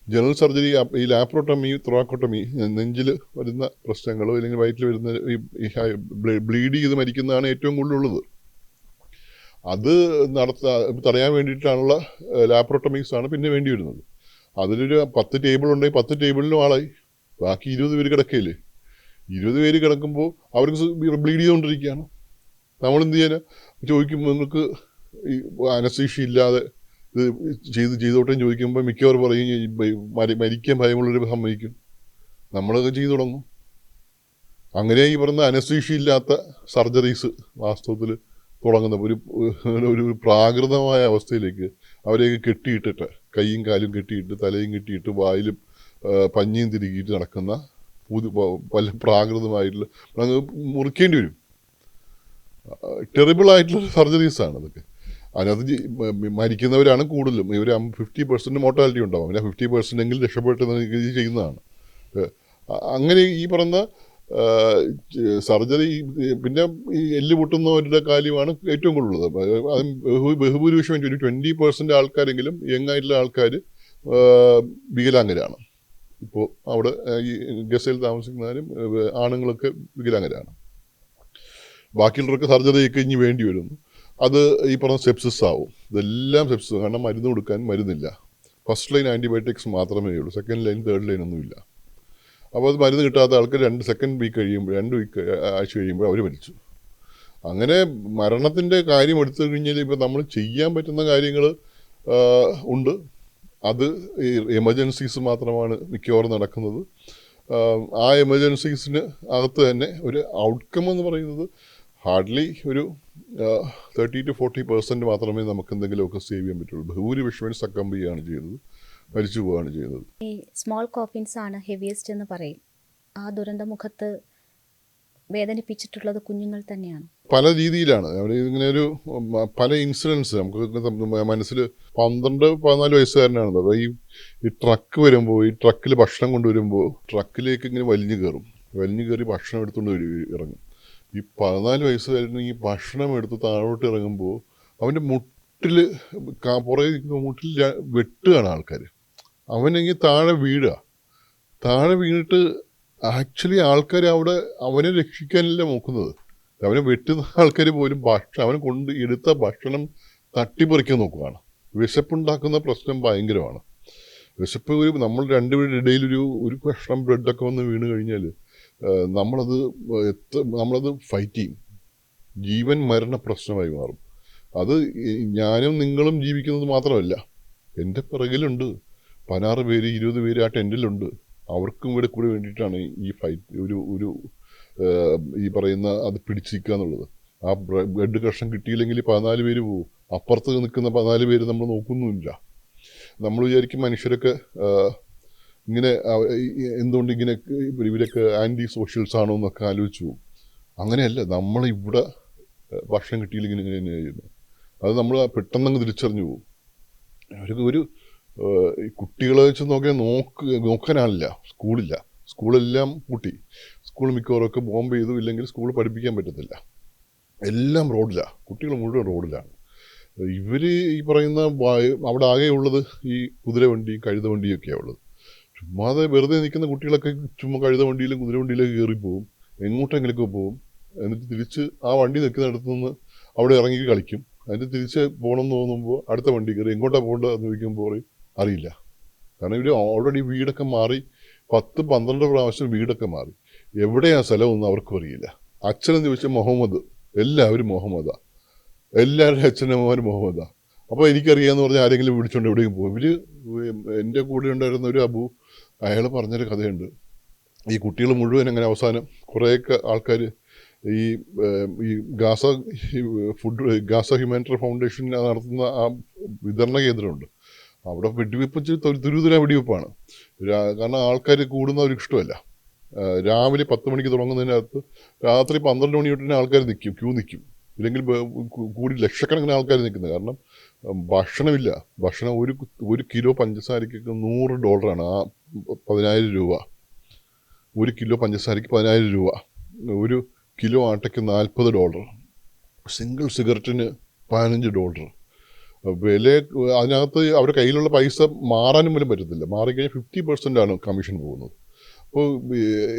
ജനറൽ സർജറി, ഈ ലാപ്രോട്ടമി, തൊറാക്കോട്ടമി, നെഞ്ചിൽ വരുന്ന പ്രശ്നങ്ങളോ അല്ലെങ്കിൽ വയറ്റിൽ വരുന്ന ഈ ബ്ലീഡ് ചെയ്ത് മരിക്കുന്നതാണ് ഏറ്റവും കൂടുതലുള്ളത്. അത് തടയാൻ വേണ്ടിയിട്ടാണുള്ള ലാപ്രോട്ടമീസാണ് പിന്നെ വേണ്ടി വരുന്നത്. അതിലൊരു 10 ടേബിൾ ഉണ്ടെങ്കിൽ 10 ടേബിളിലും ആളായി. ബാക്കി 20 പേര് കിടക്കയില്ലേ. 20 പേര് കിടക്കുമ്പോൾ അവർക്ക് ബ്ലീഡ് ചെയ്തുകൊണ്ടിരിക്കുകയാണ്. നമ്മളെന്ത് ചെയ്യാനാ? ചോദിക്കുമ്പോൾ നിങ്ങൾക്ക് ഈ അനസ്തീഷ്യ ഇല്ലാതെ ഇത് ചെയ്തോട്ടേന്ന് ചോദിക്കുമ്പോൾ മിക്കവർ പറയും മരിക്കാൻ ഭയമുള്ളവർ സമ്മതിക്കും. നമ്മളൊക്കെ ചെയ്തു തുടങ്ങും. അങ്ങനെ ഈ പറഞ്ഞ അനസ്തീഷ്യ ഇല്ലാത്ത സർജറീസ് വാസ്തവത്തിൽ തുടങ്ങുന്ന ഒരു പ്രാകൃതമായ അവസ്ഥയിലേക്ക് അവരെയൊക്കെ കെട്ടിയിട്ടിട്ട്, കൈയും കാലും കെട്ടിയിട്ട്, തലയും കെട്ടിയിട്ട്, വായിലും പഞ്ഞിയും തിരികിയിട്ട് നടക്കുന്ന പല പ്രാകൃതമായിട്ടുള്ള മുറിക്കേണ്ടി വരും. ടെറിബിളായിട്ടുള്ള സർജറീസാണ് അതൊക്കെ. അതിനകത്ത് മരിക്കുന്നവരാണ് കൂടുതലും. ഇവർ 50% മോർട്ടാലിറ്റി ഉണ്ടാവും. പിന്നെ 50% എങ്കിലും രക്ഷപ്പെട്ട് ചെയ്യുന്നതാണ്. അങ്ങനെ ഈ പറഞ്ഞ സർജറി, പിന്നെ ഈ എല്ല് പൊട്ടുന്നവരുടെ കാര്യമാണ് ഏറ്റവും കൂടുതലുള്ളത്. ബഹുഭൂരിപക്ഷം ഒരു 20% ആൾക്കാരെങ്കിലും യങ്ങായിട്ടുള്ള ആൾക്കാർ വികലാംഗരാണ്. ഇപ്പോൾ അവിടെ ഈ ഗസയിൽ താമസിക്കുന്നവരും ആണുങ്ങളൊക്കെ വികലാംഗരാണ്. ബാക്കിയുള്ളവർക്ക് സർജറിയൊക്കെ ഇനി വേണ്ടി വരുന്നു. അത് ഈ പറഞ്ഞ സെപ്സിസ് ആവും. ഇതെല്ലാം സെപ്സിസ്. കാരണം മരുന്ന് കൊടുക്കാൻ മരുന്നില്ല. ഫസ്റ്റ് ലൈൻ ആൻറ്റിബയോട്ടിക്സ് മാത്രമേ ഉള്ളൂ. സെക്കൻഡ് ലൈൻ, തേർഡ് ലൈൻ ഒന്നുമില്ല. അപ്പോൾ അത് മരുന്ന് കിട്ടാത്ത ആൾക്ക് 2 വീക്ക് ആഴ്ച കഴിയുമ്പോൾ അവർ മരിച്ചു. അങ്ങനെ മരണത്തിൻ്റെ കാര്യം എടുത്തു കഴിഞ്ഞാൽ ഇപ്പോൾ നമ്മൾ ചെയ്യാൻ പറ്റുന്ന കാര്യങ്ങൾ ഉണ്ട്. അത് ഈ എമർജൻസീസ് മാത്രമാണ് മിക്കവാറും നടക്കുന്നത്. ആ എമർജൻസീസിന് അകത്ത് തന്നെ ഒരു ഔട്ട്കം എന്ന് പറയുന്നത് ഹാർഡ്ലി ഒരു 30-40% മാത്രമേ നമുക്ക് എന്തെങ്കിലുമൊക്കെ സേവ് ചെയ്യാൻ പറ്റുള്ളൂ. ഭൂരിപക്ഷം സക്കംബ് ചെയ്യുകയാണ് ചെയ്യുന്നത്, മരിച്ചു പോവുകയാണ് ചെയ്യുന്നത്. ഈ സ്മോൾ കോഫിൻസ് ആണ് ഹെവിയസ്റ്റ് എന്ന് പറയും. ആ ദുരന്തമുഖത്ത് വേദനിപ്പിച്ചിട്ടുള്ളത് കുഞ്ഞുങ്ങൾ തന്നെയാണ്. പല രീതിയിലാണ് ഇങ്ങനെ ഒരു പല ഇൻസിഡൻസ് നമുക്ക് മനസ്സിൽ. 12-14 വയസ്സുകാരനാണ്. ഈ ട്രക്ക് വരുമ്പോൾ, ഈ ട്രക്കിൽ ഭക്ഷണം കൊണ്ടുവരുമ്പോൾ ട്രക്കിലേക്ക് ഇങ്ങനെ വലിഞ്ഞു കയറും. വലിഞ്ഞു കയറി ഭക്ഷണം എടുത്തുകൊണ്ട് ഇറങ്ങും. ഈ 14 വയസ്സുകാരന് ഈ ഭക്ഷണം എടുത്ത് താഴോട്ട് ഇറങ്ങുമ്പോൾ അവൻ്റെ മുട്ടിൽ പുറകെ നിൽക്കുന്ന മുട്ടിൽ വെട്ടുകയാണ് ആൾക്കാർ. അവനെങ്കിൽ താഴെ വീണിട്ട് ആക്ച്വലി ആൾക്കാർ അവിടെ അവനെ രക്ഷിക്കാനല്ല നോക്കുന്നത്. അവനെ വെട്ടുന്ന ആൾക്കാർ പോലും അവനെ കൊണ്ട് എടുത്ത ഭക്ഷണം തട്ടിപ്പറിക്കാൻ നോക്കുകയാണ്. വിശപ്പുണ്ടാക്കുന്ന പ്രശ്നം ഭയങ്കരമാണ്. വിശപ്പ് നമ്മൾ രണ്ടുപേരുടെ ഇടയിൽ ഒരു കഷ്ണം ബ്രെഡൊക്കെ വന്ന് വീണ് കഴിഞ്ഞാൽ നമ്മളത് ഫൈറ്റ് ചെയ്യും. ജീവൻ മരണ പ്രശ്നമായി മാറും. അത് ഞാനും നിങ്ങളും ജീവിക്കുന്നത് മാത്രമല്ല, എൻ്റെ പിറകിലുണ്ട് 16 പേര് 20 പേര് ആ ടെൻറ്റിലുണ്ട്. അവർക്കും ഇവിടെ കൂടെ വേണ്ടിയിട്ടാണ് ഈ ഫൈറ്റ് ഈ പറയുന്ന അത് പിടിച്ചിരിക്കുക എന്നുള്ളത്. ആ ബ്രെഡ് കഷ്ണം കിട്ടിയില്ലെങ്കിൽ 14 പേര് പോകും. അപ്പുറത്ത് നിൽക്കുന്ന 14 പേര് നമ്മൾ നോക്കുന്നുമില്ല. നമ്മൾ വിചാരിക്കും മനുഷ്യരൊക്കെ ഇങ്ങനെ എന്തുകൊണ്ട് ഇങ്ങനെ ഇവരൊക്കെ ആൻറ്റി സോഷ്യൽസ് ആണോ എന്നൊക്കെ ആലോചിച്ചു പോകും. അങ്ങനെയല്ല, നമ്മളിവിടെ ഭക്ഷണം കിട്ടിയില്ലെങ്കിൽ ഇങ്ങനെ തന്നെ ചെയ്യുന്നത്. അത് നമ്മൾ പെട്ടെന്നങ്ങ് തിരിച്ചറിഞ്ഞു പോകും. അവർക്ക് കുട്ടികളെ വെച്ച് നോക്കാനാളില്ല. സ്കൂളെല്ലാം പൂട്ടി. സ്കൂൾ മിക്കവാറൊക്കെ ബോംബ് ചെയ്തു. ഇല്ലെങ്കിൽ സ്കൂൾ പഠിപ്പിക്കാൻ പറ്റത്തില്ല. എല്ലാം റോഡിലാണ്. കുട്ടികൾ മുഴുവൻ റോഡിലാണ്. ഇവർ ഈ പറയുന്ന അവിടെ ആകെ ഉള്ളത് ഈ കുതിരവണ്ടി കഴുതവണ്ടിയൊക്കെയാണ് ഉള്ളത്. ചുമ്മാതെ വെറുതെ നിൽക്കുന്ന കുട്ടികളൊക്കെ ചുമ്മാ കഴുതവണ്ടിയിലും കുതിരവണ്ടിയിലൊക്കെ കയറിപ്പോവും, എങ്ങോട്ടെങ്കിലൊക്കെ പോവും. എന്നിട്ട് തിരിച്ച് ആ വണ്ടി നിൽക്കുന്നിടത്ത് നിന്ന് അവിടെ ഇറങ്ങി കളിക്കും. അതിൻ്റെ തിരിച്ച് പോകണമെന്ന് തോന്നുമ്പോൾ അടുത്ത വണ്ടി കയറി എങ്ങോട്ടാണ് പോകേണ്ടതെന്ന് ചോദിക്കുമ്പോൾ അറിയില്ല. കാരണം ഇവർ ഓൾറെഡി വീടൊക്കെ മാറി 10-12 പ്രാവശ്യം വീടൊക്കെ മാറി. എവിടെയാണ് സ്ഥലമൊന്നും അവർക്കും അറിയില്ല. അച്ഛനെന്ന് ചോദിച്ചാൽ മുഹമ്മദ്, എല്ലാവരും മുഹമ്മദാ, എല്ലാവരുടെ അച്ഛനമ്മമാർ മുഹമ്മദാ. അപ്പോൾ എനിക്കറിയാമെന്ന് പറഞ്ഞാൽ ആരെങ്കിലും വിളിച്ചുകൊണ്ട് എവിടെയും പോകും. എൻ്റെ കൂടെ ഉണ്ടായിരുന്ന ഒരു അബു, അയാൾ പറഞ്ഞൊരു കഥയുണ്ട്. ഈ കുട്ടികൾ മുഴുവൻ അങ്ങനെ അവസാനം കുറേയൊക്കെ ആൾക്കാർ ഈ ഗാസ ഹ്യൂമാനിറ്ററി ഫൗണ്ടേഷൻ നടത്തുന്ന ആ വിതരണ കേന്ദ്രമുണ്ട്. അവിടെ വെടിവെപ്പിച്ച് തുരുതുര വെടിവെപ്പാണ്. കാരണം ആൾക്കാർ കൂടുന്നവർക്ക് ഇഷ്ടമല്ല. രാവിലെ 10 മണിക്ക് തുടങ്ങുന്നതിനകത്ത് രാത്രി 12 മണി തൊട്ട് ആൾക്കാർ ക്യൂ നിൽക്കും. ഇല്ലെങ്കിൽ കൂടി ലക്ഷക്കണക്കിന് ആൾക്കാർ നിൽക്കുന്നത്. കാരണം ഭക്ഷണമില്ല. ഭക്ഷണം ഒരു കിലോ പഞ്ചസാരയ്ക്ക് $100 ആ 10,000 രൂപ. 1 കിലോ പഞ്ചസാരയ്ക്ക് 10,000 രൂപ. 1 കിലോ ആട്ടയ്ക്ക് $40. സിംഗിൾ സിഗരറ്റിന് $15. വില അതിനകത്ത് അവരുടെ കയ്യിലുള്ള പൈസ മാറാനും പോലും പറ്റത്തില്ല. മാറിക്കഴിഞ്ഞാൽ 50% കമ്മീഷൻ പോകുന്നത്. അപ്പോൾ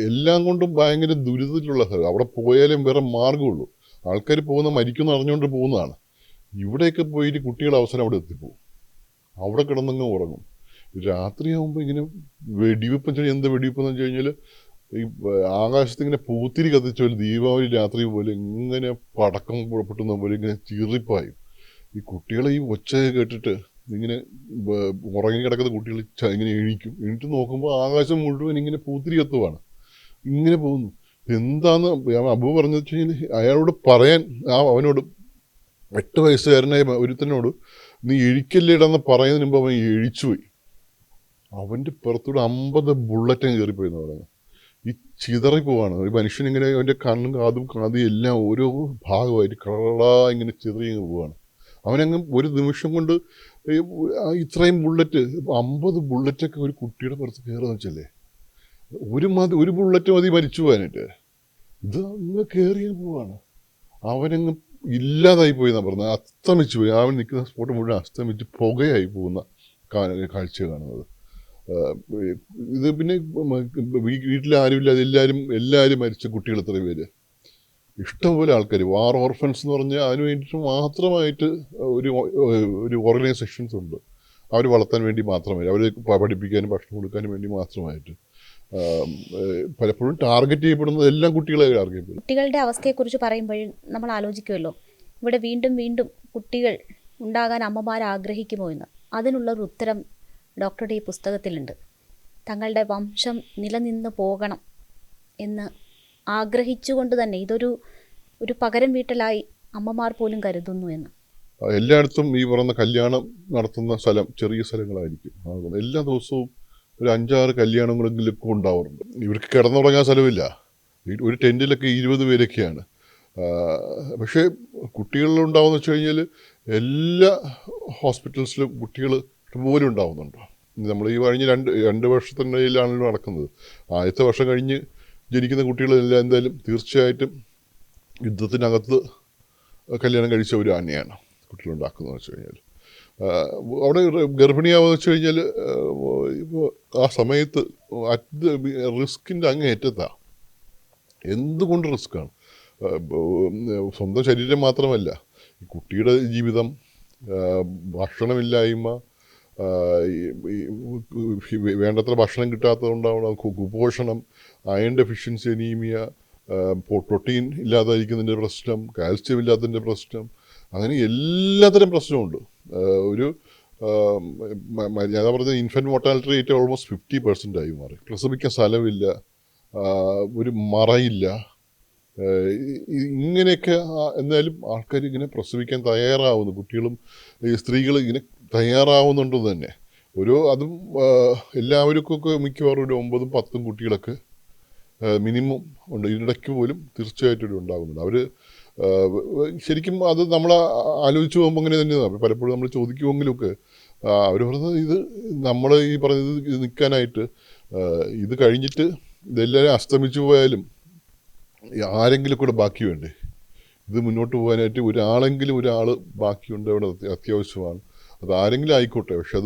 എല്ലാം കൊണ്ടും ഭയങ്കര ദുരിതത്തിലുള്ള സ്ഥലം. അവിടെ പോയാലും വേറെ മാർഗ്ഗമുള്ളൂ. ആൾക്കാർ മരിക്കുമെന്ന് അറിഞ്ഞുകൊണ്ട് പോകുന്നതാണ്. ഇവിടെയൊക്കെ പോയിട്ട് കുട്ടികളുടെ അവസരം അവിടെ എത്തിപ്പോവും. അവിടെ കിടന്നങ്ങ് ഉറങ്ങും. രാത്രിയാകുമ്പോൾ ഇങ്ങനെ വെടിവെപ്പ്. എന്ത് വെടിവെപ്പെന്ന് വെച്ച് കഴിഞ്ഞാൽ ഈ ആകാശത്ത് ഇങ്ങനെ പൂത്തിരി കത്തിച്ച പോലെ, ദീപാവലി രാത്രി പോലെ ഇങ്ങനെ പടക്കം പുറപ്പെട്ടുന്ന പോലെ ഇങ്ങനെ ചീറിപ്പായും. ഈ കുട്ടികളെ ഈ ഒച്ച കേട്ടിട്ട് ഇങ്ങനെ ഉറങ്ങിക്കിടക്കുന്ന കുട്ടികൾ ഇങ്ങനെ എണീറ്റ് നോക്കുമ്പോൾ ആകാശം മുഴുവൻ ഇങ്ങനെ പൂത്തിരി കത്തുവാണ്. ഇങ്ങനെ പോകുന്നു. എന്താന്ന് അബു പറഞ്ഞു വെച്ച് കഴിഞ്ഞാൽ അയാളോട് പറയാൻ, അവനോട് 8 വയസ്സുകാരനായ ഒരുത്തനോട് നീ എഴിക്കല്ലേടാന്ന് പറയുന്നതിന് മുമ്പ് അവൻ എഴിച്ചുപോയി. അവൻ്റെ പുറത്തൂടെ 50 ബുള്ളറ്റും കയറിപ്പോയെന്ന് പറയുന്നത്. ഈ ചിതറിപ്പോവാണ്. ഒരു മനുഷ്യനിങ്ങനെ അവൻ്റെ കണ്ണും കാതും എല്ലാം ഓരോ ഭാഗമായിട്ട് ഇങ്ങനെ ചിതറി പോവാണ്. അവനങ്ങ് ഒരു നിമിഷം കൊണ്ട് ഇത്രയും ബുള്ളറ്റ്, 50 ബുള്ളറ്റൊക്കെ ഒരു കുട്ടിയുടെ പുറത്ത് കയറുന്ന വെച്ചല്ലേ. ഒരു ബുള്ളറ്റ് മതി മരിച്ചു പോകാനായിട്ട്. ഇത് അങ്ങ് കയറിയ പോവാണ്. അവനങ്ങ് ഇല്ലാതായി പോയി എന്നാണ് പറഞ്ഞത്. അസ്തമിച്ചു പോയി. അവൻ നിൽക്കുന്ന സ്പോട്ട് മുഴുവൻ അസ്തമിച്ച് പുകയായി പോകുന്ന കാഴ്ച കാണുന്നത്. ഇത് പിന്നെ വീട്ടിലാരുമില്ലാതെ എല്ലാവരും മരിച്ച കുട്ടികൾ എത്ര പേര്. ഇഷ്ടംപോലെ ആൾക്കാർ. വാർ ഓർഫൻസ് എന്ന് പറഞ്ഞാൽ അതിന് വേണ്ടിയിട്ട് മാത്രമായിട്ട് ഒരു ഓർഗനൈസേഷൻസ് ഉണ്ട്. അവർ വളർത്താൻ വേണ്ടി മാത്രമായിട്ട്, അവരെ പഠിപ്പിക്കാനും ഭക്ഷണം കൊടുക്കാനും വേണ്ടി മാത്രമായിട്ട്. പലപ്പോഴും ടാർഗറ്റ് ചെയ്യപ്പെടുന്നത് എല്ലാം കുട്ടികളെ ടാർഗറ്റ് ചെയ്യപ്പെടും. കുട്ടികളുടെ അവസ്ഥയെക്കുറിച്ച് പറയുമ്പോൾ നമ്മൾ ആലോചിക്കുമല്ലോ, ഇവിടെ വീണ്ടും വീണ്ടും കുട്ടികൾ ഉണ്ടാകാൻ അമ്മമാർ ആഗ്രഹിക്കുമോ എന്ന്. അതിനുള്ളൊരു ഉത്തരം ഡോക്ടറുടെ ഈ പുസ്തകത്തിലുണ്ട്. തങ്ങളുടെ വംശം നിലനിന്ന് പോകണം എന്ന് ആഗ്രഹിച്ചുകൊണ്ട് തന്നെ ഇതൊരു പകരം വീട്ടലായി അമ്മമാർ പോലും കരുതുന്നു എന്ന്. എല്ലായിടത്തും ഈ പറയുന്ന കല്യാണം നടത്തുന്ന സ്ഥലം ചെറിയ സ്ഥലങ്ങളായിരിക്കും. എല്ലാ ദിവസവും ഒരു 5-6 കല്യാണങ്ങളെങ്കിലും ഉണ്ടാവാറുണ്ട്. ഇവർക്ക് കിടന്നുറങ്ങാൻ സ്ഥലമില്ല. ഒരു ടെൻറ്റിലൊക്കെ 20 പേരൊക്കെയാണ്. പക്ഷേ കുട്ടികളിലുണ്ടാവുമെന്ന് വെച്ച് കഴിഞ്ഞാൽ എല്ലാ ഹോസ്പിറ്റൽസിലും കുട്ടികൾ ഇഷ്ടംപോലെ ഉണ്ടാവുന്നുണ്ട്. നമ്മൾ ഈ കഴിഞ്ഞ 2 വർഷത്തിനിടയിലാണല്ലോ നടക്കുന്നത്. ആദ്യത്തെ വർഷം കഴിഞ്ഞ് ജനിക്കുന്ന കുട്ടികളെല്ലാം എന്തായാലും തീർച്ചയായിട്ടും യുദ്ധത്തിനകത്ത് കല്യാണം കഴിച്ച ഒരു ആനയാണ് കുട്ടികളുണ്ടാക്കുന്നതെന്ന് വെച്ച് കഴിഞ്ഞാൽ. അവിടെ ഗർഭിണിയാവുക വെച്ച് കഴിഞ്ഞാൽ ഇപ്പോൾ ആ സമയത്ത് റിസ്കിൻ്റെ അങ്ങേയറ്റത്താണ്. എന്തുകൊണ്ട് റിസ്ക്കാണ്? സ്വന്തം ശരീരം മാത്രമല്ല, കുട്ടിയുടെ ജീവിതം, ഭക്ഷണമില്ലായ്മ, വേണ്ടത്ര ഭക്ഷണം കിട്ടാത്തതുകൊണ്ടാവണം കുപോഷണം, അയൺ ഡെഫിഷ്യൻസി, അനീമിയ, പ്രോട്ടീൻ ഇല്ലാതായിരിക്കുന്നതിൻ്റെ പ്രശ്നം, കാൽസ്യം ഇല്ലാത്തതിൻ്റെ പ്രശ്നം, അങ്ങനെ എല്ലാത്തരം പ്രശ്നമുണ്ട്. ഒരു ഞാൻ പറഞ്ഞ ഇൻഫൻറ്റ് മോർട്ടാലിറ്റി റേറ്റ് ഓൾമോസ്റ്റ് 50% ആയി മാറി. പ്രസവിക്കാൻ സ്ഥലമില്ല, ഒരു മറയില്ല, ഇങ്ങനെയൊക്കെ. എന്നാലും ആൾക്കാർ ഇങ്ങനെ പ്രസവിക്കാൻ തയ്യാറാവുന്നു, കുട്ടികളും സ്ത്രീകൾ ഇങ്ങനെ തയ്യാറാവുന്നുണ്ടെന്ന് തന്നെ. അതും എല്ലാവർക്കൊക്കെ മിക്കവാറും ഒരു 9-10 കുട്ടികളൊക്കെ മിനിമം ഉണ്ട്. ഇതിനിടയ്ക്ക് പോലും തീർച്ചയായിട്ടും ഇത് ഉണ്ടാകുന്നുണ്ട്. അവർ ശരിക്കും അത് നമ്മൾ ആലോചിച്ച് പോകുമ്പോൾ അങ്ങനെ തന്നെയാണ്. പലപ്പോഴും നമ്മൾ ചോദിക്കുമെങ്കിലൊക്കെ അവർ പറയുന്നത്, ഇത് നമ്മൾ ഈ പറഞ്ഞത് ഇത് നിൽക്കാനായിട്ട്, ഇത് കഴിഞ്ഞിട്ട് ഇതെല്ലാവരും അസ്തമിച്ചു പോയാലും ആരെങ്കിലും കൂടെ ബാക്കി വേണ്ടേ? ഇത് മുന്നോട്ട് പോകാനായിട്ട് ഒരാൾ ബാക്കിയുണ്ട് അവിടെ, അത്യാവശ്യമാണ്. അത് ആരെങ്കിലും ആയിക്കോട്ടെ, പക്ഷെ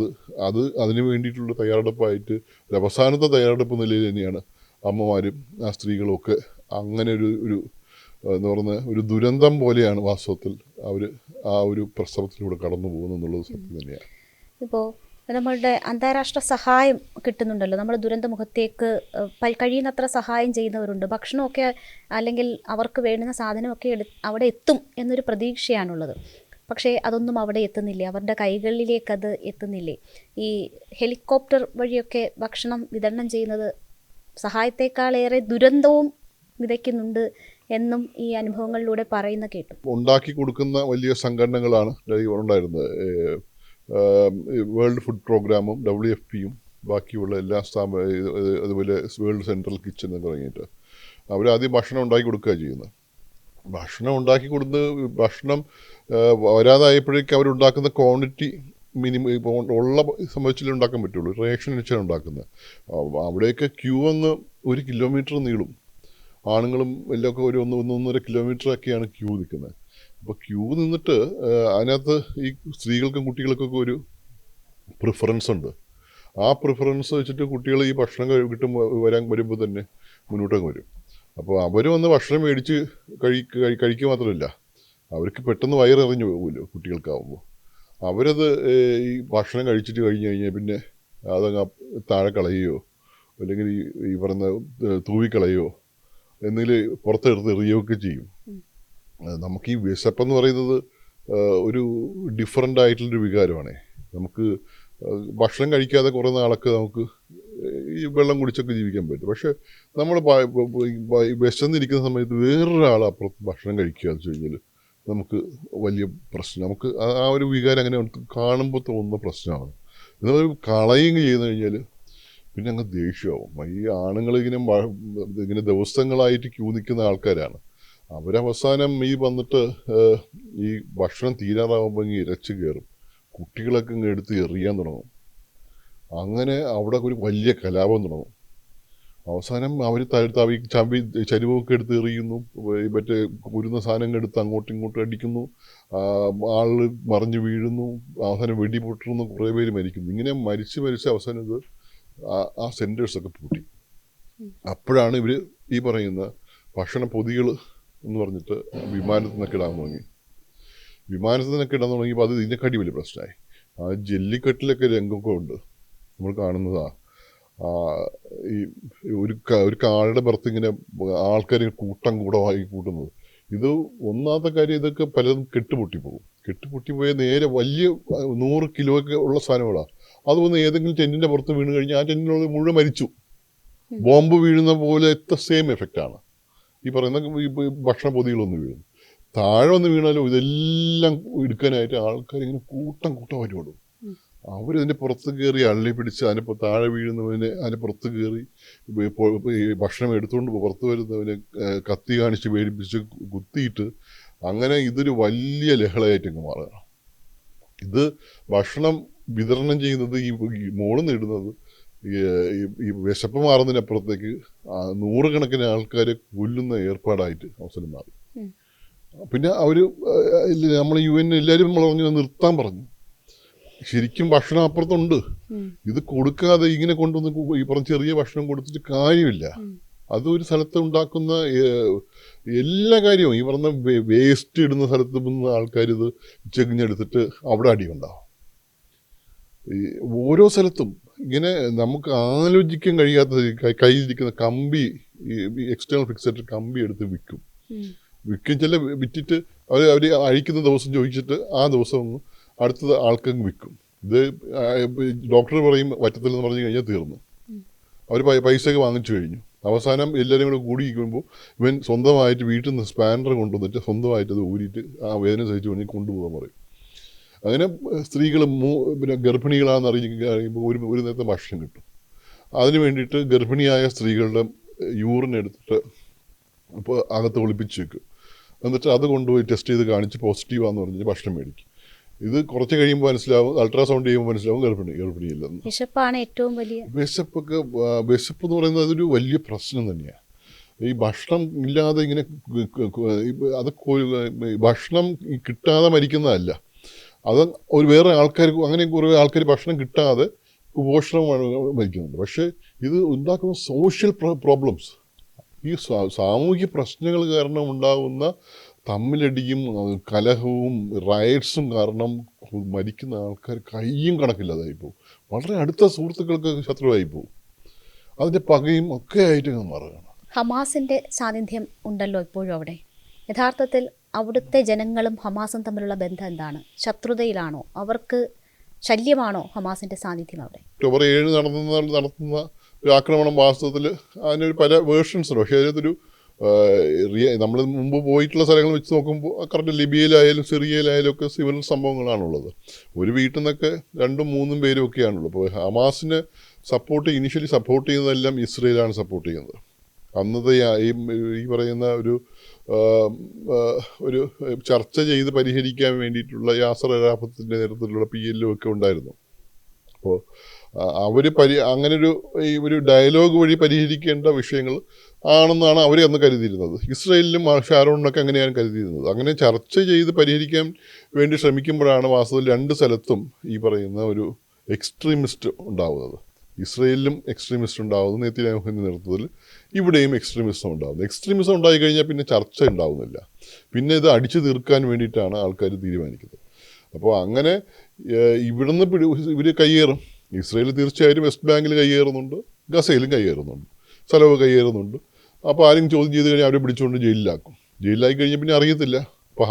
അതിന് വേണ്ടിയിട്ടുള്ള തയ്യാറെടുപ്പായിട്ട് ഒരു അവസാനത്തെ തയ്യാറെടുപ്പ് നിലയിൽ തന്നെയാണ് അമ്മമാരും ആ സ്ത്രീകളും ഒക്കെ. അങ്ങനെ ഒരു എന്ന് പറഞ്ഞാൽ ഒരു ദുരന്തം പോലെയാണ് വാസ്തവത്തിൽ അവർ ആ ഒരു പ്രസവത്തിലൂടെ കടന്നു പോകുന്നു എന്നുള്ളത് സത്യം തന്നെയാണ്. ഇപ്പോൾ നമ്മളുടെ അന്താരാഷ്ട്ര സഹായം കിട്ടുന്നുണ്ടല്ലോ, നമ്മുടെ ദുരന്തമുഖത്തേക്ക് കഴിയുന്നത്ര സഹായം ചെയ്യുന്നവരുണ്ട്. ഭക്ഷണമൊക്കെ അല്ലെങ്കിൽ അവർക്ക് വേണ്ടുന്ന സാധനമൊക്കെ അവിടെ എത്തും എന്നൊരു പ്രതീക്ഷയാണുള്ളത്. പക്ഷേ അതൊന്നും അവിടെ എത്തുന്നില്ല, അവരുടെ കൈകളിലേക്ക് അത് എത്തുന്നില്ലേ? ഈ ഹെലികോപ്റ്റർ വഴിയൊക്കെ ഭക്ഷണം വിതരണം ചെയ്യുന്നത് സഹായത്തെക്കാളേറെ ദുരന്തവും വിതയ്ക്കുന്നുണ്ട് എന്നും ഈ അനുഭവങ്ങളിലൂടെ പറയുന്ന കേട്ടു. ഉണ്ടാക്കി കൊടുക്കുന്ന വലിയ സംഘടനകളാണ് ഉണ്ടായിരുന്നത്. വേൾഡ് ഫുഡ് പ്രോഗ്രാമും WFPയും ബാക്കിയുള്ള എല്ലാ അതുപോലെ വേൾഡ് സെൻട്രൽ കിച്ചൺ എന്ന് തുടങ്ങിയിട്ട് അവരാദ്യം ഭക്ഷണം ഉണ്ടാക്കി കൊടുക്കുക ചെയ്യുന്നത്. ഭക്ഷണം ഉണ്ടാക്കി കൊടുത്ത് ഭക്ഷണം വരാതായപ്പോഴേക്കും അവരുണ്ടാക്കുന്ന ക്വാണ്ടിറ്റി മിനിമം ഉള്ള സംഭവിച്ചാലേ ഉണ്ടാക്കാൻ പറ്റുള്ളൂ. റേഷൻ വെച്ചാണ് ഉണ്ടാക്കുന്നത്. അവിടെയൊക്കെ ക്യൂ അങ്ങ് 1 കിലോമീറ്റർ നീളും. ആണുങ്ങളും എല്ലാം ഒരു 1-1.5 കിലോമീറ്ററൊക്കെയാണ് ക്യൂ നിൽക്കുന്നത്. അപ്പോൾ ക്യൂ നിന്നിട്ട് അതിനകത്ത് ഈ സ്ത്രീകൾക്കും കുട്ടികൾക്കൊക്കെ ഒരു പ്രിഫറൻസ് ഉണ്ട്. ആ പ്രിഫറൻസ് വെച്ചിട്ട് കുട്ടികൾ ഈ ഭക്ഷണം വരുമ്പോൾ തന്നെ മുന്നോട്ടങ്ങ് വരും. അപ്പോൾ അവർ വന്ന് ഭക്ഷണം മേടിച്ച് കഴിക്കുക മാത്രമല്ല, അവർക്ക് പെട്ടെന്ന് വയറിറങ്ങി പോകുമല്ലോ കുട്ടികൾക്കാവുമ്പോൾ. അവരത് ഈ ഭക്ഷണം കഴിച്ചിട്ട് കഴിഞ്ഞ് കഴിഞ്ഞാൽ പിന്നെ അതങ്ങ് താഴെ കളയുകയോ അല്ലെങ്കിൽ ഈ പറഞ്ഞ തൂവിക്കളയോ എന്തെങ്കിലും പുറത്തെടുത്ത് എറിയുകയൊക്കെ ചെയ്യും. നമുക്ക് ഈ വിശപ്പെന്ന് പറയുന്നത് ഒരു ഡിഫറൻ്റ് ആയിട്ടുള്ളൊരു വികാരമാണ്. നമുക്ക് ഭക്ഷണം കഴിക്കാതെ കുറേ നാളൊക്കെ നമുക്ക് ഈ വെള്ളം കുടിച്ചൊക്കെ ജീവിക്കാൻ പറ്റും. പക്ഷെ നമ്മൾ വിശന്നിരിക്കുന്ന സമയത്ത് വേറൊരാൾ അപ്പുറത്ത് ഭക്ഷണം കഴിക്കുക എന്ന് വെച്ച് കഴിഞ്ഞാൽ നമുക്ക് വലിയ പ്രശ്നം, നമുക്ക് ആ ഒരു വികാരം അങ്ങനെ നമുക്ക് കാണുമ്പോൾ തോന്നുന്ന പ്രശ്നമാണ്. ഇത് കളയുകയും ചെയ്ത് കഴിഞ്ഞാൽ പിന്നെ അങ്ങ് ദേഷ്യമാവും. ഈ ആണുങ്ങൾ ഇങ്ങനെ ദിവസങ്ങളായിട്ട് ക്യൂ നിൽക്കുന്ന ആൾക്കാരാണ്. അവരവസാനം വന്നിട്ട് ഈ ഭക്ഷണം തീരാറാകുമ്പോൾ ഇങ്ങനെ ഇരച്ച് കയറും. കുട്ടികളൊക്കെ ഇങ്ങ് എടുത്ത് എറിയാൻ തുടങ്ങും. അങ്ങനെ അവിടെ ഒരു വലിയ കലാപം തുടങ്ങും. അവസാനം അവർ ചരിവൊക്കെ എടുത്ത് എറിയുന്നു, മറ്റേ കുരുന്ന സാധനങ്ങൾ എടുത്ത് അങ്ങോട്ടും ഇങ്ങോട്ടും അടിക്കുന്നു, ആള് മറിഞ്ഞു വീഴുന്നു, അവസാനം വെടി പൊട്ടുന്നു, കുറേ പേര് മരിക്കുന്നു. ഇങ്ങനെ മരിച്ച് അവസാനം ഇത് ആ സെൻറ്റേഴ്സൊക്കെ പൂട്ടി. അപ്പോഴാണ് ഇവർ ഈ പറയുന്ന ഭക്ഷണ പൊതികൾ എന്ന് പറഞ്ഞിട്ട് വിമാനത്തിൽ നിന്നൊക്കെ ഇടാൻ തുടങ്ങി. വിമാനത്തിൽ നിന്നൊക്കെ ഇടാൻ തുടങ്ങിയപ്പോൾ അത് ഇതിനെക്കാട്ടി വലിയ പ്രശ്നമായി. ആ ജെല്ലിക്കെട്ടിലൊക്കെ രംഗമൊക്കെ ഉണ്ട്, നമ്മൾ കാണുന്നതാണ്. ഈ ഒരു കാളുടെ പുറത്ത് ഇങ്ങനെ ആൾക്കാർ കൂട്ടമായി കൂട്ടുന്നത്. ഇത് ഒന്നാമത്തെ കാര്യം, ഇതൊക്കെ പലതും കെട്ടുപൊട്ടിപ്പോകും. കെട്ടുപൊട്ടിപ്പോയ നേരെ വലിയ 100 കിലോ ഒക്കെ ഉള്ള സാധനങ്ങളാണ്. അത് വന്ന് ഏതെങ്കിലും ടെന്നിൻ്റെ പുറത്ത് വീണ് കഴിഞ്ഞാൽ ആ ടെന്നിനുള്ള മുഴുവൻ മരിച്ചു. ബോംബ് വീഴുന്ന പോലെ സെയിം എഫക്റ്റാണ് ഈ പറയുന്ന ഭക്ഷണ പൊതികളൊന്നും വീഴുന്നു. താഴെ ഒന്ന് വീണാലും ഇതെല്ലാം എടുക്കാനായിട്ട് ആൾക്കാർ ഇങ്ങനെ കൂട്ടമായിട്ട് ഓടും. അവരിതിൻ്റെ പുറത്ത് കയറി അള്ളി പിടിച്ച് അതിനിപ്പോൾ താഴെ വീഴുന്നവനെ അതിൻ്റെ പുറത്ത് കയറി ഭക്ഷണം എടുത്തുകൊണ്ട് പുറത്ത് വരുന്നവനെ കത്തി കാണിച്ച് പേടിപ്പിച്ച് കുത്തിയിട്ട് അങ്ങനെ ഇതൊരു വലിയ ലഹളയായിട്ട് അങ്ങ് മാറുകയാണ്. ഇത് ഭക്ഷണം വിതരണം ചെയ്യുന്നത് ഈ മോളിൽ നിന്ന് ഇടുന്നത് ഈ വിശപ്പ് മാറുന്നതിനപ്പുറത്തേക്ക് നൂറുകണക്കിന് ആൾക്കാരെ കൊല്ലുന്ന ഏർപ്പാടായിട്ട് അവസരം മാറി. പിന്നെ അവർ നമ്മൾ UN എല്ലാവരും നമ്മൾ പറഞ്ഞു നിർത്താൻ പറഞ്ഞു. ശരിക്കും ഭക്ഷണം അപ്പുറത്തുണ്ട്, ഇത് കൊടുക്കാതെ ഇങ്ങനെ കൊണ്ടുവന്ന് ഈ പറഞ്ഞ ചെറിയ ഭക്ഷണം കൊടുത്തിട്ട് കാര്യമില്ല. അതൊരു സ്ഥലത്ത് ഉണ്ടാക്കുന്ന എല്ലാ കാര്യവും ഈ പറഞ്ഞ വേസ്റ്റ് ഇടുന്ന സ്ഥലത്ത് നിന്ന് ആൾക്കാർ ഇത് ചെകിഞ്ഞെടുത്തിട്ട് അവിടെ അടിയുണ്ടാവും. ഈ ഓരോ സ്ഥലത്തും ഇങ്ങനെ നമുക്ക് ആലോചിക്കാൻ കഴിയാത്ത കയ്യിലിരിക്കുന്ന കമ്പി, ഈ എക്സ്റ്റേണൽ ഫിക്സഡ് കമ്പി എടുത്ത് വിൽക്കും. ചില വിറ്റിട്ട് അവർ അഴിക്കുന്ന ദിവസം ചോദിച്ചിട്ട് ആ ദിവസം ഒന്ന് അടുത്തത് ആൾക്കങ്ങ് വിൽക്കും. ഇത് ഡോക്ടർ പറയും പറ്റത്തില്ലെന്ന് പറഞ്ഞു കഴിഞ്ഞാൽ തീർന്നു. അവർ പൈസയൊക്കെ വാങ്ങിച്ചു കഴിഞ്ഞു. അവസാനം എല്ലാവരും കൂടെ കൂടിയിരിക്കുമ്പോൾ ഇവൻ സ്വന്തമായിട്ട് വീട്ടിൽ നിന്ന് സ്പാനർ കൊണ്ടുവന്നിട്ട് സ്വന്തമായിട്ട് അത് ഊരിയിട്ട് ആ വേദന സഹിച്ചു വേണമെങ്കിൽ കൊണ്ടുപോകാൻ പറയും. അങ്ങനെ സ്ത്രീകൾ പിന്നെ ഗർഭിണികളാണെന്ന് അറിയുമ്പോൾ ഒരു നേരത്തെ ഭക്ഷണം കിട്ടും. അതിന് വേണ്ടിയിട്ട് ഗർഭിണിയായ സ്ത്രീകളുടെ യൂറിൻ എടുത്തിട്ട് ഇപ്പോൾ അകത്ത് ഒളിപ്പിച്ച് വെക്കും. എന്നിട്ട് അത് കൊണ്ടുപോയി ടെസ്റ്റ് ചെയ്ത് കാണിച്ച് പോസിറ്റീവാന്ന് പറഞ്ഞ് ഭക്ഷണം മേടിക്കും. ഇത് കുറച്ച് കഴിയുമ്പോൾ മനസ്സിലാവും, അൾട്രാസൗണ്ട് ചെയ്യുമ്പോൾ മനസ്സിലാവും ഗർഭിണിയില്ലെന്ന്. വിശപ്പാണ് ഏറ്റവും വലിയ വിശപ്പ് എന്ന് പറയുന്നത് അതൊരു വലിയ പ്രശ്നം തന്നെയാണ്. ഈ ഭക്ഷണം ഇല്ലാതെ ഇങ്ങനെ അത് ഭക്ഷണം കിട്ടാതെ മരിക്കുന്നതല്ല, അത് ഒരു വേറെ ആൾക്കാർക്ക് അങ്ങനെ കുറേ ആൾക്കാർ ഭക്ഷണം കിട്ടാതെ കുപോഷണമാണ് മരിക്കുന്നുണ്ട്. പക്ഷേ ഇത് ഉണ്ടാക്കുന്ന സോഷ്യൽ പ്രോബ്ലംസ്, ഈ സാമൂഹിക പ്രശ്നങ്ങൾ കാരണം ഉണ്ടാകുന്ന തമ്മിലടിയും കലഹവും റയറ്റ്സും കാരണം മരിക്കുന്ന ആൾക്കാർ കയ്യും കണക്കില്ലാതായിപ്പോവും. വളരെ അടുത്ത സുഹൃത്തുക്കൾക്ക് ശത്രുവായിപ്പോവും. അതിൻ്റെ പകയും ഒക്കെ ആയിട്ട് മാറുകയാണ്. ഹമാസിൻ്റെ സാന്നിധ്യം ഉണ്ടല്ലോ ഇപ്പോഴും അവിടെ. യഥാർത്ഥത്തിൽ അവിടുത്തെ ജനങ്ങളും ഹമാസും തമ്മിലുള്ള ബന്ധം എന്താണ്? ശത്രുതയിലാണോ? അവർക്ക് ശല്യമാണോ ഹമാസിൻ്റെ സാന്നിധ്യം അവിടെ? ഒക്ടോബർ 7 നടത്തുന്ന ഒരു ആക്രമണം വാസ്തവത്തിൽ അതിനൊരു പല വേർഷൻസ് ഉണ്ട്. പക്ഷേ അതിനകത്തൊരു നമ്മൾ മുമ്പ് പോയിട്ടുള്ള സ്ഥലങ്ങൾ വെച്ച് നോക്കുമ്പോൾ കറക്റ്റ് ലിബിയയിലായാലും സിറിയയിലായാലും ഒക്കെ സിവിൽ സംഭവങ്ങളാണുള്ളത്. ഒരു വീട്ടിൽ നിന്നൊക്കെ 2-3 പേരും ഒക്കെയാണുള്ളത്. അപ്പോൾ ഹമാസിനെ ഇനിഷ്യലി സപ്പോർട്ട് ചെയ്യുന്നതെല്ലാം ഇസ്രയേലാണ് സപ്പോർട്ട് ചെയ്യുന്നത്. അന്നത്തെ ഈ പറയുന്ന ഒരു ചർച്ച ചെയ്ത് പരിഹരിക്കാൻ വേണ്ടിയിട്ടുള്ള യാസർ അറാഫത്തിൻ്റെ നേതൃത്വത്തിലുള്ള PLO ഒക്കെ ഉണ്ടായിരുന്നു. അപ്പോൾ അവർ അങ്ങനൊരു ഒരു ഡയലോഗ് വഴി പരിഹരിക്കേണ്ട വിഷയങ്ങൾ ആണെന്നാണ് അവർ അന്ന് കരുതിയിരുന്നത്. ഇസ്രയേലിലും ഷാരോണിനൊക്കെ അങ്ങനെയാണ് കരുതിയിരുന്നത്. അങ്ങനെ ചർച്ച ചെയ്ത് പരിഹരിക്കാൻ വേണ്ടി ശ്രമിക്കുമ്പോഴാണ് വാസ്തവത്തിൽ 2 സ്ഥലത്തും ഈ പറയുന്ന ഒരു എക്സ്ട്രീമിസ്റ്റ് ഉണ്ടാവുന്നത്. ഇസ്രയേലിലും എക്സ്ട്രീമിസ്റ്റ് ഉണ്ടാവുന്നു, നെതന്യാഹുവിൻ്റെ നേതൃത്വത്തിൽ ഇവിടെയും എക്സ്ട്രീമിസം ഉണ്ടാകുന്നു. എക്സ്ട്രീമിസം ഉണ്ടായി കഴിഞ്ഞാൽ പിന്നെ ചർച്ച ഉണ്ടാവുന്നില്ല, പിന്നെ ഇത് അടിച്ചു തീർക്കാൻ വേണ്ടിയിട്ടാണ് ആൾക്കാർ തീരുമാനിക്കുന്നത്. അപ്പോൾ അങ്ങനെ ഇവിടുന്ന് ഇവർ കയ്യേറും. ഇസ്രയേൽ തീർച്ചയായും വെസ്റ്റ് ബാങ്കിൽ കയ്യേറുന്നുണ്ട്, ഗസയിലും കയ്യേറുന്നുണ്ട്, സ്ഥലവും കയ്യേറുന്നുണ്ട്. അപ്പോൾ ആരും ചോദ്യം ചെയ്ത് കഴിഞ്ഞാൽ അവരെ പിടിച്ചുകൊണ്ട് ജയിലിലാക്കും. ജയിലിലാക്കി കഴിഞ്ഞാൽ പിന്നെ അറിയത്തില്ല. അപ്പോൾ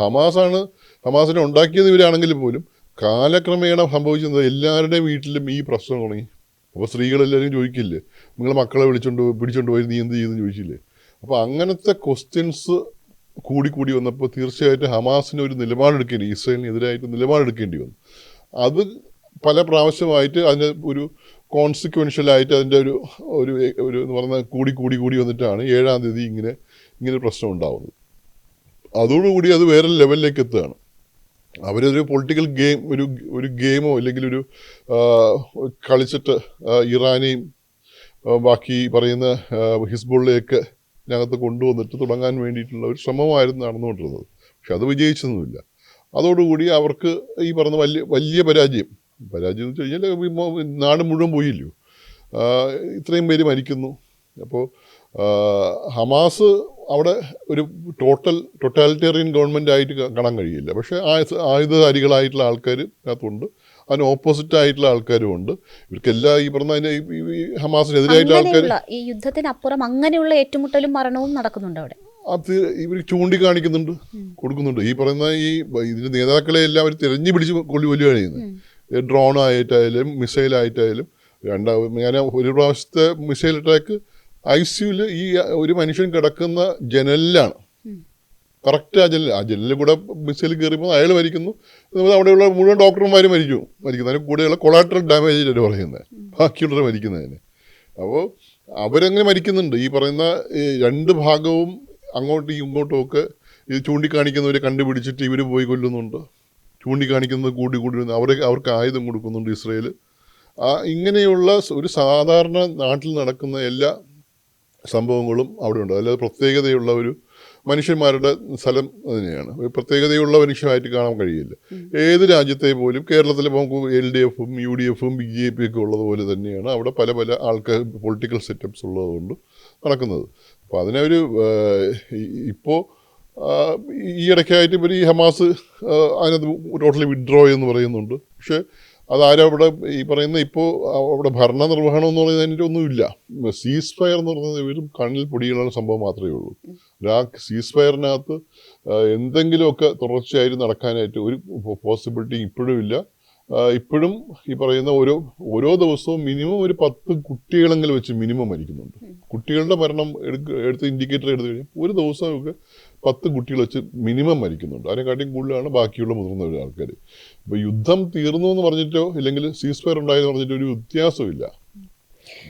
ഹമാസിനെ ഉണ്ടാക്കിയത് ഇവരാണെങ്കിൽ പോലും കാലക്രമേണ സംഭവിച്ചത് എല്ലാവരുടെയും വീട്ടിലും ഈ പ്രശ്നം തുടങ്ങി. അപ്പോൾ സ്ത്രീകളെല്ലാവരും ചോദിക്കില്ലേ, നിങ്ങൾ മക്കളെ പിടിച്ചോണ്ട് പോയി നീ എന്ത് ചെയ്തെന്ന് ചോദിച്ചില്ലേ? അപ്പോൾ അങ്ങനത്തെ ക്വസ്റ്റ്യൻസ് കൂടി വന്നപ്പോൾ തീർച്ചയായിട്ടും ഹമാസിന് ഒരു ഇസ്രയേലിനെതിരായിട്ട് നിലപാടെടുക്കേണ്ടി വന്നു. അത് പല പ്രാവശ്യമായിട്ട് അതിൻ്റെ ഒരു കോൺസിക്വൻഷ്യലായിട്ട് അതിൻ്റെ ഒരു എന്ന് പറഞ്ഞാൽ കൂടി വന്നിട്ടാണ് 7-ാം തീയതി ഇങ്ങനെ പ്രശ്നം ഉണ്ടാവുന്നത്. അതോടുകൂടി അത് വേറെ ലെവലിലേക്ക് എത്തുകയാണ്. അവരൊരു പൊളിറ്റിക്കൽ ഗെയിം ഒരു ഗെയിമോ അല്ലെങ്കിൽ ഒരു കളിച്ചിട്ട് ഇറാനെയും ബാക്കി പറയുന്ന ഹിസ്ബുള്ളയൊക്കെ ഇതിനകത്ത് കൊണ്ടുവന്നിട്ട് തുടങ്ങാൻ വേണ്ടിയിട്ടുള്ള ഒരു ശ്രമമായിരുന്നു നടന്നുകൊണ്ടിരുന്നത്. പക്ഷെ അത് വിജയിച്ചൊന്നുമില്ല. അതോടുകൂടി അവർക്ക് ഈ പറഞ്ഞ വലിയ പരാജയം എന്ന് വെച്ച് കഴിഞ്ഞാൽ നാട് മുഴുവൻ പോയില്ലയോ, ഇത്രയും പേര് മരിക്കുന്നു. അപ്പോൾ ഹമാസ് അവിടെ ഒരു ടോട്ടാലിറ്റേറിയൻ ഗവൺമെൻറ് ആയിട്ട് കാണാൻ കഴിയില്ല. പക്ഷേ ആയുധധാരികളായിട്ടുള്ള ആൾക്കാർ അതിനകത്തുണ്ട്, അതിന് ഓപ്പോസിറ്റ് ആയിട്ടുള്ള ആൾക്കാരും ഉണ്ട്. ഇവർക്കെല്ലാം ഈ പറഞ്ഞ ഈ ഹമാസിനെതിരായിട്ടുള്ള ആൾക്കാർ ഈ യുദ്ധത്തിനപ്പുറം അങ്ങനെയുള്ള ഏറ്റുമുട്ടലും മരണവും നടക്കുന്നുണ്ട് അവിടെ. അത് ഇവർ ചൂണ്ടിക്കാണിക്കുന്നുണ്ട്, കൊടുക്കുന്നുണ്ട്. ഈ പറയുന്ന ഇതിൻ്റെ നേതാക്കളെ എല്ലാം അവർ തിരഞ്ഞു പിടിച്ച് കൊല്ലുകയാണ് ചെയ്യുന്നത്. ഡ്രോൺ ആയിട്ടായാലും മിസൈലായിട്ടായാലും. ഞാൻ ഒരു പ്രാവശ്യത്തെ മിസൈൽ അറ്റാക്ക് ICUവിൽ ഈ ഒരു മനുഷ്യൻ കിടക്കുന്ന ജനലിലാണ്, കറക്റ്റ് ആ ജനലിൽ കൂടെ മിസൈൽ കയറിയപ്പോൾ അയാൾ മരിക്കുന്നു, അവിടെയുള്ള മുഴുവൻ ഡോക്ടർമാരും മരിക്കുന്നു. അതിന് കൂടെയുള്ള കൊളാട്രൽ ഡാമേജ് ആയിട്ട് പറയുന്നത്, ബാക്കിയുള്ളവർ മരിക്കുന്നതിന്. അപ്പോൾ അവരങ്ങനെ മരിക്കുന്നുണ്ട്. ഈ പറയുന്ന 2 ഭാഗവും അങ്ങോട്ടും ഇങ്ങോട്ടും ഒക്കെ ഇത് ചൂണ്ടിക്കാണിക്കുന്നവരെ കണ്ടുപിടിച്ചിട്ട് ഇവർ പോയി കൊല്ലുന്നുണ്ട്. ചൂണ്ടിക്കാണിക്കുന്നത് കൂടി അവർക്ക് ആയുധം കൊടുക്കുന്നുണ്ട് ഇസ്രയേൽ. ഇങ്ങനെയുള്ള ഒരു സാധാരണ നാട്ടിൽ നടക്കുന്ന എല്ലാ സംഭവങ്ങളും അവിടെ ഉണ്ട്. അല്ലാതെ പ്രത്യേകതയുള്ള ഒരു മനുഷ്യന്മാരുടെ സ്ഥലം തന്നെയാണ്. ഒരു പ്രത്യേകതയുള്ള മനുഷ്യമായിട്ട് കാണാൻ കഴിയില്ല. ഏത് രാജ്യത്തെ പോലും കേരളത്തിൽ നമുക്ക് LDFും UDFും BJP ഒക്കെ ഉള്ളതുപോലെ തന്നെയാണ് അവിടെ പല പല ആൾക്കാർ പൊളിറ്റിക്കൽ സെറ്റപ്സ് ഉള്ളതുകൊണ്ട് നടക്കുന്നത്. അപ്പോൾ അതിനൊരു ഇപ്പോൾ ഈ ഇടയ്ക്കായിട്ട് ഇവർ ഈ ഹമാസ് അതിനകത്ത് ടോട്ടലി വിഡ്രോ എന്ന് പറയുന്നുണ്ട്. പക്ഷേ അതാരും അവിടെ ഈ പറയുന്ന ഇപ്പോൾ അവിടെ ഭരണനിർവഹണം എന്ന് പറയുന്നതിൻ്റെ ഒന്നുമില്ല. സീസ് ഫയർ എന്ന് പറയുന്നത് ഇവരും കണ്ണിൽ പൊടിയുള്ള സംഭവം മാത്രമേ ഉള്ളൂ. ആ സീസ് ഫയറിനകത്ത് എന്തെങ്കിലുമൊക്കെ തുടർച്ചയായിട്ട് നടക്കാനായിട്ട് ഒരു പോസിബിലിറ്റി ഇപ്പോഴും ഇല്ല. ഇപ്പോഴും ഈ പറയുന്ന ഓരോ ദിവസവും മിനിമം ഒരു 10 കുട്ടികളെങ്കിലും വെച്ച് മിനിമം മരിക്കുന്നുണ്ട്. കുട്ടികളുടെ മരണം എടുത്ത് ഇൻഡിക്കേറ്റർ എടുത്തു കഴിഞ്ഞാൽ ഒരു ദിവസമൊക്കെ 10 കുട്ടികൾ വെച്ച് മിനിമം മരിക്കുന്നുണ്ട്. അതിനെക്കാട്ടിയും കൂടുതലാണ് ബാക്കിയുള്ള മുതിർന്ന ആൾക്കാർ. ഇപ്പോൾ യുദ്ധം തീർന്നു എന്ന് പറഞ്ഞിട്ടോ ഇല്ലെങ്കിൽ സീസ് ഫയർ ഉണ്ടായെന്ന് പറഞ്ഞിട്ടോ ഒരു വ്യത്യാസമില്ല.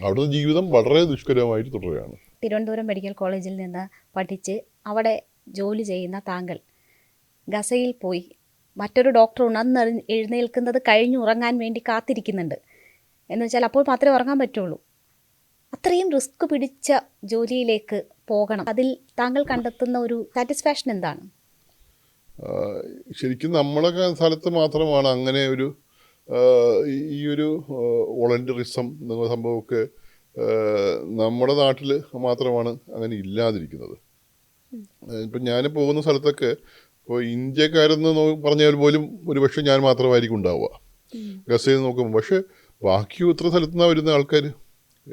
അവിടുത്തെ ജീവിതം വളരെ ദുഷ്കരമായിട്ട് തുടരുകയാണ്. തിരുവനന്തപുരം മെഡിക്കൽ കോളേജിൽ നിന്ന് പഠിച്ച് അവിടെ ജോലി ചെയ്യുന്ന താങ്കൾ ഗസയിൽ പോയി മറ്റൊരു ഡോക്ടർ ഉണർന്ന് എഴുന്നേൽക്കുന്നത് കഴിഞ്ഞുറങ്ങാൻ വേണ്ടി കാത്തിരിക്കുന്നുണ്ട് എന്ന് വെച്ചാൽ അപ്പോൾ മാത്രമേ ഉറങ്ങാൻ പറ്റുള്ളൂ. അത്രയും റിസ്ക് പിടിച്ച ജോലിയിലേക്ക് പോകണം. അതിൽ താങ്കൾ കണ്ടെത്തുന്ന ഒരു സാറ്റിസ്ഫാക്ഷൻ എന്താണ്? ശരിക്കും നമ്മളെ സ്ഥലത്ത് മാത്രമാണ് അങ്ങനെ ഒരു ഈ ഒരു വോളണ്ടറിസം എന്ന സംഭവമൊക്കെ നമ്മുടെ നാട്ടിൽ മാത്രമാണ് അങ്ങനെ ഇല്ലാതിരിക്കുന്നത്. ഇപ്പം ഞാൻ പോകുന്ന സ്ഥലത്തൊക്കെ ഇപ്പോൾ ഇന്ത്യക്കാരെന്ന് പറഞ്ഞാൽ പോലും ഒരുപക്ഷെ ഞാൻ മാത്രമായിരിക്കും ഉണ്ടാവുക ഗസയിൽ നോക്കുമ്പോൾ. പക്ഷേ ബാക്കി ഇത്ര സ്ഥലത്തു നിന്നാണ് വരുന്ന ആൾക്കാർ.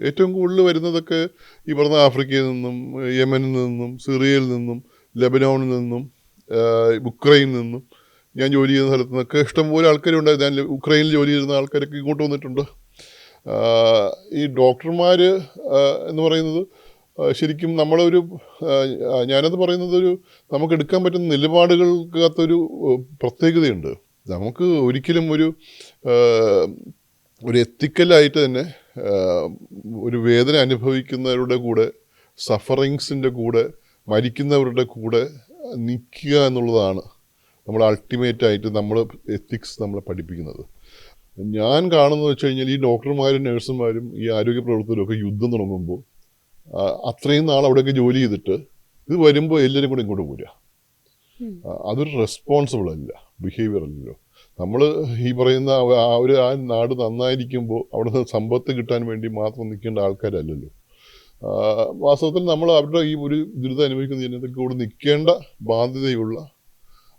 ഏറ്റവും കൂടുതൽ വരുന്നതൊക്കെ ഈ പറഞ്ഞ ആഫ്രിക്കയിൽ നിന്നും യമനിൽ നിന്നും സിറിയയിൽ നിന്നും ലെബനോണിൽ നിന്നും ഉക്രൈനിൽ നിന്നും ഞാൻ ജോലി ചെയ്യുന്ന സ്ഥലത്തു നിന്നൊക്കെ ഇഷ്ടംപോലെ ആൾക്കാരുണ്ടായിരുന്നു. ഞാൻ ഉക്രൈനിൽ ജോലി ചെയ്യുന്ന ആൾക്കാരൊക്കെ ഇങ്ങോട്ട് വന്നിട്ടുണ്ട്. ഈ ഡോക്ടർമാർ എന്ന് പറയുന്നത് ശരിക്കും നമ്മളൊരു ഞാനത് പറയുന്നത് നമുക്ക് എടുക്കാൻ പറ്റുന്ന നിലപാടുകൾക്കകത്തൊരു പ്രത്യേകതയുണ്ട്. നമുക്ക് ഒരിക്കലും ഒരു എത്തിക്കലായിട്ട് തന്നെ ഒരു വേദന അനുഭവിക്കുന്നവരുടെ കൂടെ സഫറിങ്സിൻ്റെ കൂടെ മരിക്കുന്നവരുടെ കൂടെ നിൽക്കുക എന്നുള്ളതാണ് നമ്മൾ അൾട്ടിമേറ്റായിട്ട് നമ്മൾ എത്തിക്സ് നമ്മളെ പഠിപ്പിക്കുന്നത്. ഞാൻ കാണുന്നത് വെച്ച് കഴിഞ്ഞാൽ ഈ ഡോക്ടർമാരും നഴ്സുമാരും ഈ ആരോഗ്യ പ്രവർത്തകരും ഒക്കെ യുദ്ധം തുടങ്ങുമ്പോൾ അത്രയും നാൾ അവിടെയൊക്കെ ജോലി ചെയ്തിട്ട് ഇത് വരുമ്പോൾ എല്ലാവരും കൂടെ ഇങ്ങോട്ട് പോരുക. അതൊരു റെസ്പോൺസിബിൾ അല്ല, ബിഹേവിയർ അല്ലല്ലോ. നമ്മൾ ഈ പറയുന്ന ആ നാട് നന്നായിരിക്കുമ്പോൾ അവിടെ നിന്ന് സമ്പത്ത് കിട്ടാൻ വേണ്ടി മാത്രം നിൽക്കേണ്ട ആൾക്കാരല്ലല്ലോ. വാസ്തവത്തിൽ നമ്മൾ അവരുടെ ഈ ഒരു ദുരിതം അനുഭവിക്കുന്ന ജനതയ്ക്ക് കൂടെ നിൽക്കേണ്ട ബാധ്യതയുള്ള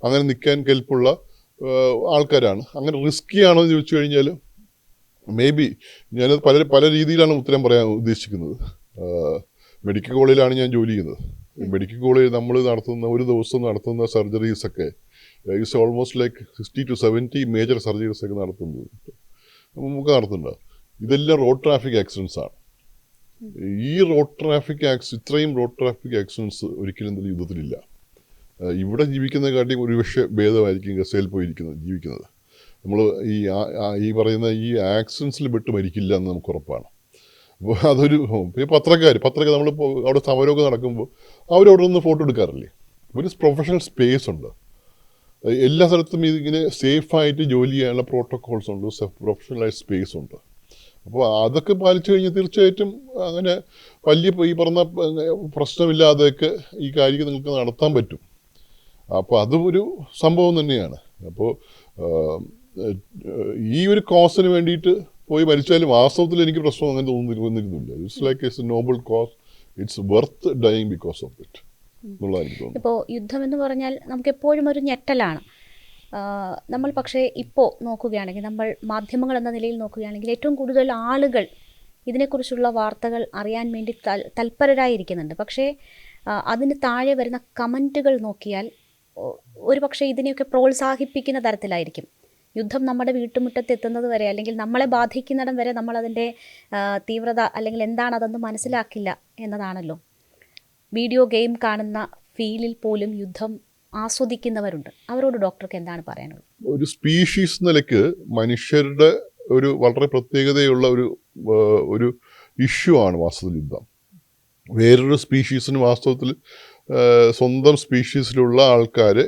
അങ്ങനെ നിൽക്കാൻ കെൽപ്പുള്ള ആൾക്കാരാണ്. അങ്ങനെ റിസ്കി ആണോ എന്ന് ചോദിച്ചു കഴിഞ്ഞാൽ മേ ബി ഞാനത് പല രീതിയിലാണ് ഉത്തരം പറയാൻ ഉദ്ദേശിക്കുന്നത്. മെഡിക്കൽ കോളേജിലാണ് ഞാൻ ജോലി ചെയ്യുന്നത്. മെഡിക്കൽ കോളേജ് നമ്മൾ നടത്തുന്ന ഒരു ദിവസം നടത്തുന്ന സർജറീസൊക്കെ it's almost like 60 to 70 major സർജറീസൊക്കെ നടത്തുന്നുണ്ട്. നടത്തുന്നുണ്ട്. ഇതെല്ലാം റോഡ് ട്രാഫിക് ആക്സിഡൻസ് ആണ്. ഈ ഇത്രയും റോഡ് ട്രാഫിക് ആക്സിഡൻസ് ഒരിക്കലും യുദ്ധത്തിലില്ല. ഇവിടെ ജീവിക്കുന്ന കാട്ടിയും ഒരുപക്ഷെ ഭേദമായിരിക്കും ഗസയിൽ ജീവിക്കുന്നത്. നമ്മൾ ഈ പറയുന്ന ഈ ആക്സിഡൻസിൽ പെട്ട് മരിക്കില്ല എന്ന് നമുക്ക് ഉറപ്പാണ്. അപ്പോൾ അതൊരു പത്രക്കാർ നമ്മളിപ്പോൾ അവിടെ സമരമൊക്കെ നടക്കുമ്പോൾ അവരവിടെ നിന്ന് ഫോട്ടോ എടുക്കാറില്ലേ? ഒരു പ്രൊഫഷണൽ സ്പേസ് ഉണ്ട്. എല്ലാ സ്ഥലത്തും ഇതിങ്ങനെ സേഫായിട്ട് ജോലി ചെയ്യാനുള്ള പ്രോട്ടോക്കോൾസ് ഉണ്ട്, പ്രൊഫഷണലൈസ് സ്പേസ് ഉണ്ട്. അപ്പോൾ അതൊക്കെ പാലിച്ചു കഴിഞ്ഞാൽ തീർച്ചയായിട്ടും അങ്ങനെ വലിയ ഈ പറഞ്ഞ പ്രശ്നമില്ലാതെയൊക്കെ ഈ കാര്യം നിങ്ങൾക്ക് നടത്താൻ പറ്റും. അപ്പോൾ അതും ഒരു സംഭവം തന്നെയാണ്. അപ്പോൾ ഈ ഒരു കോസിന് വേണ്ടിയിട്ട് പോയി മരിച്ചാലും വാസ്തവത്തിൽ എനിക്ക് പ്രശ്നം അങ്ങനെ തോന്നിയിരുന്നില്ല. It's like it's a noble cause, it's worth dying because of it എന്നുള്ളതാണ് എനിക്ക് തോന്നുന്നത്. ഇപ്പോൾ യുദ്ധം എന്ന് പറഞ്ഞാൽ നമുക്ക് എപ്പോഴും ഒരു ഞെട്ടലാണ്. നമ്മൾ പക്ഷേ ഇപ്പോൾ നോക്കുകയാണെങ്കിൽ, നമ്മൾ മാധ്യമങ്ങൾ എന്ന നിലയിൽ നോക്കുകയാണെങ്കിൽ ഏറ്റവും കൂടുതൽ ആളുകൾ ഇതിനെക്കുറിച്ചുള്ള വാർത്തകൾ അറിയാൻ വേണ്ടി തൽപരരായിരിക്കുന്നുണ്ട്. പക്ഷേ അതിന് താഴെ വരുന്ന കമൻറ്റുകൾ നോക്കിയാൽ ഒരു പക്ഷേ ഇതിനെയൊക്കെ പ്രോത്സാഹിപ്പിക്കുന്ന തരത്തിലായിരിക്കും. യുദ്ധം നമ്മുടെ വീട്ടുമുറ്റത്ത് എത്തുന്നത് വരെ അല്ലെങ്കിൽ നമ്മളെ ബാധിക്കുന്നിടം വരെ നമ്മളതിൻ്റെ തീവ്രത അല്ലെങ്കിൽ എന്താണ് അതൊന്നും മനസ്സിലാക്കില്ല എന്നതാണല്ലോ. വീഡിയോ ഗെയിം കാണുന്ന ഫീലിൽ പോലും യുദ്ധം ആസ്വദിക്കുന്നവരുണ്ട്. അവരോട് ഡോക്ടർക്ക് എന്താണ് പറയാനുള്ളത്? ഒരു സ്പീഷീസ് നിലയ്ക്ക് മനുഷ്യരുടെ ഒരു വളരെ പ്രത്യേകതയുള്ള ഒരു ഇഷ്യൂ ആണ് വാസ്തവത്തിൽ യുദ്ധം. വേറൊരു സ്പീഷീസിന് വാസ്തവത്തിൽ സ്വന്തം സ്പീഷീസിലുള്ള ആൾക്കാരെ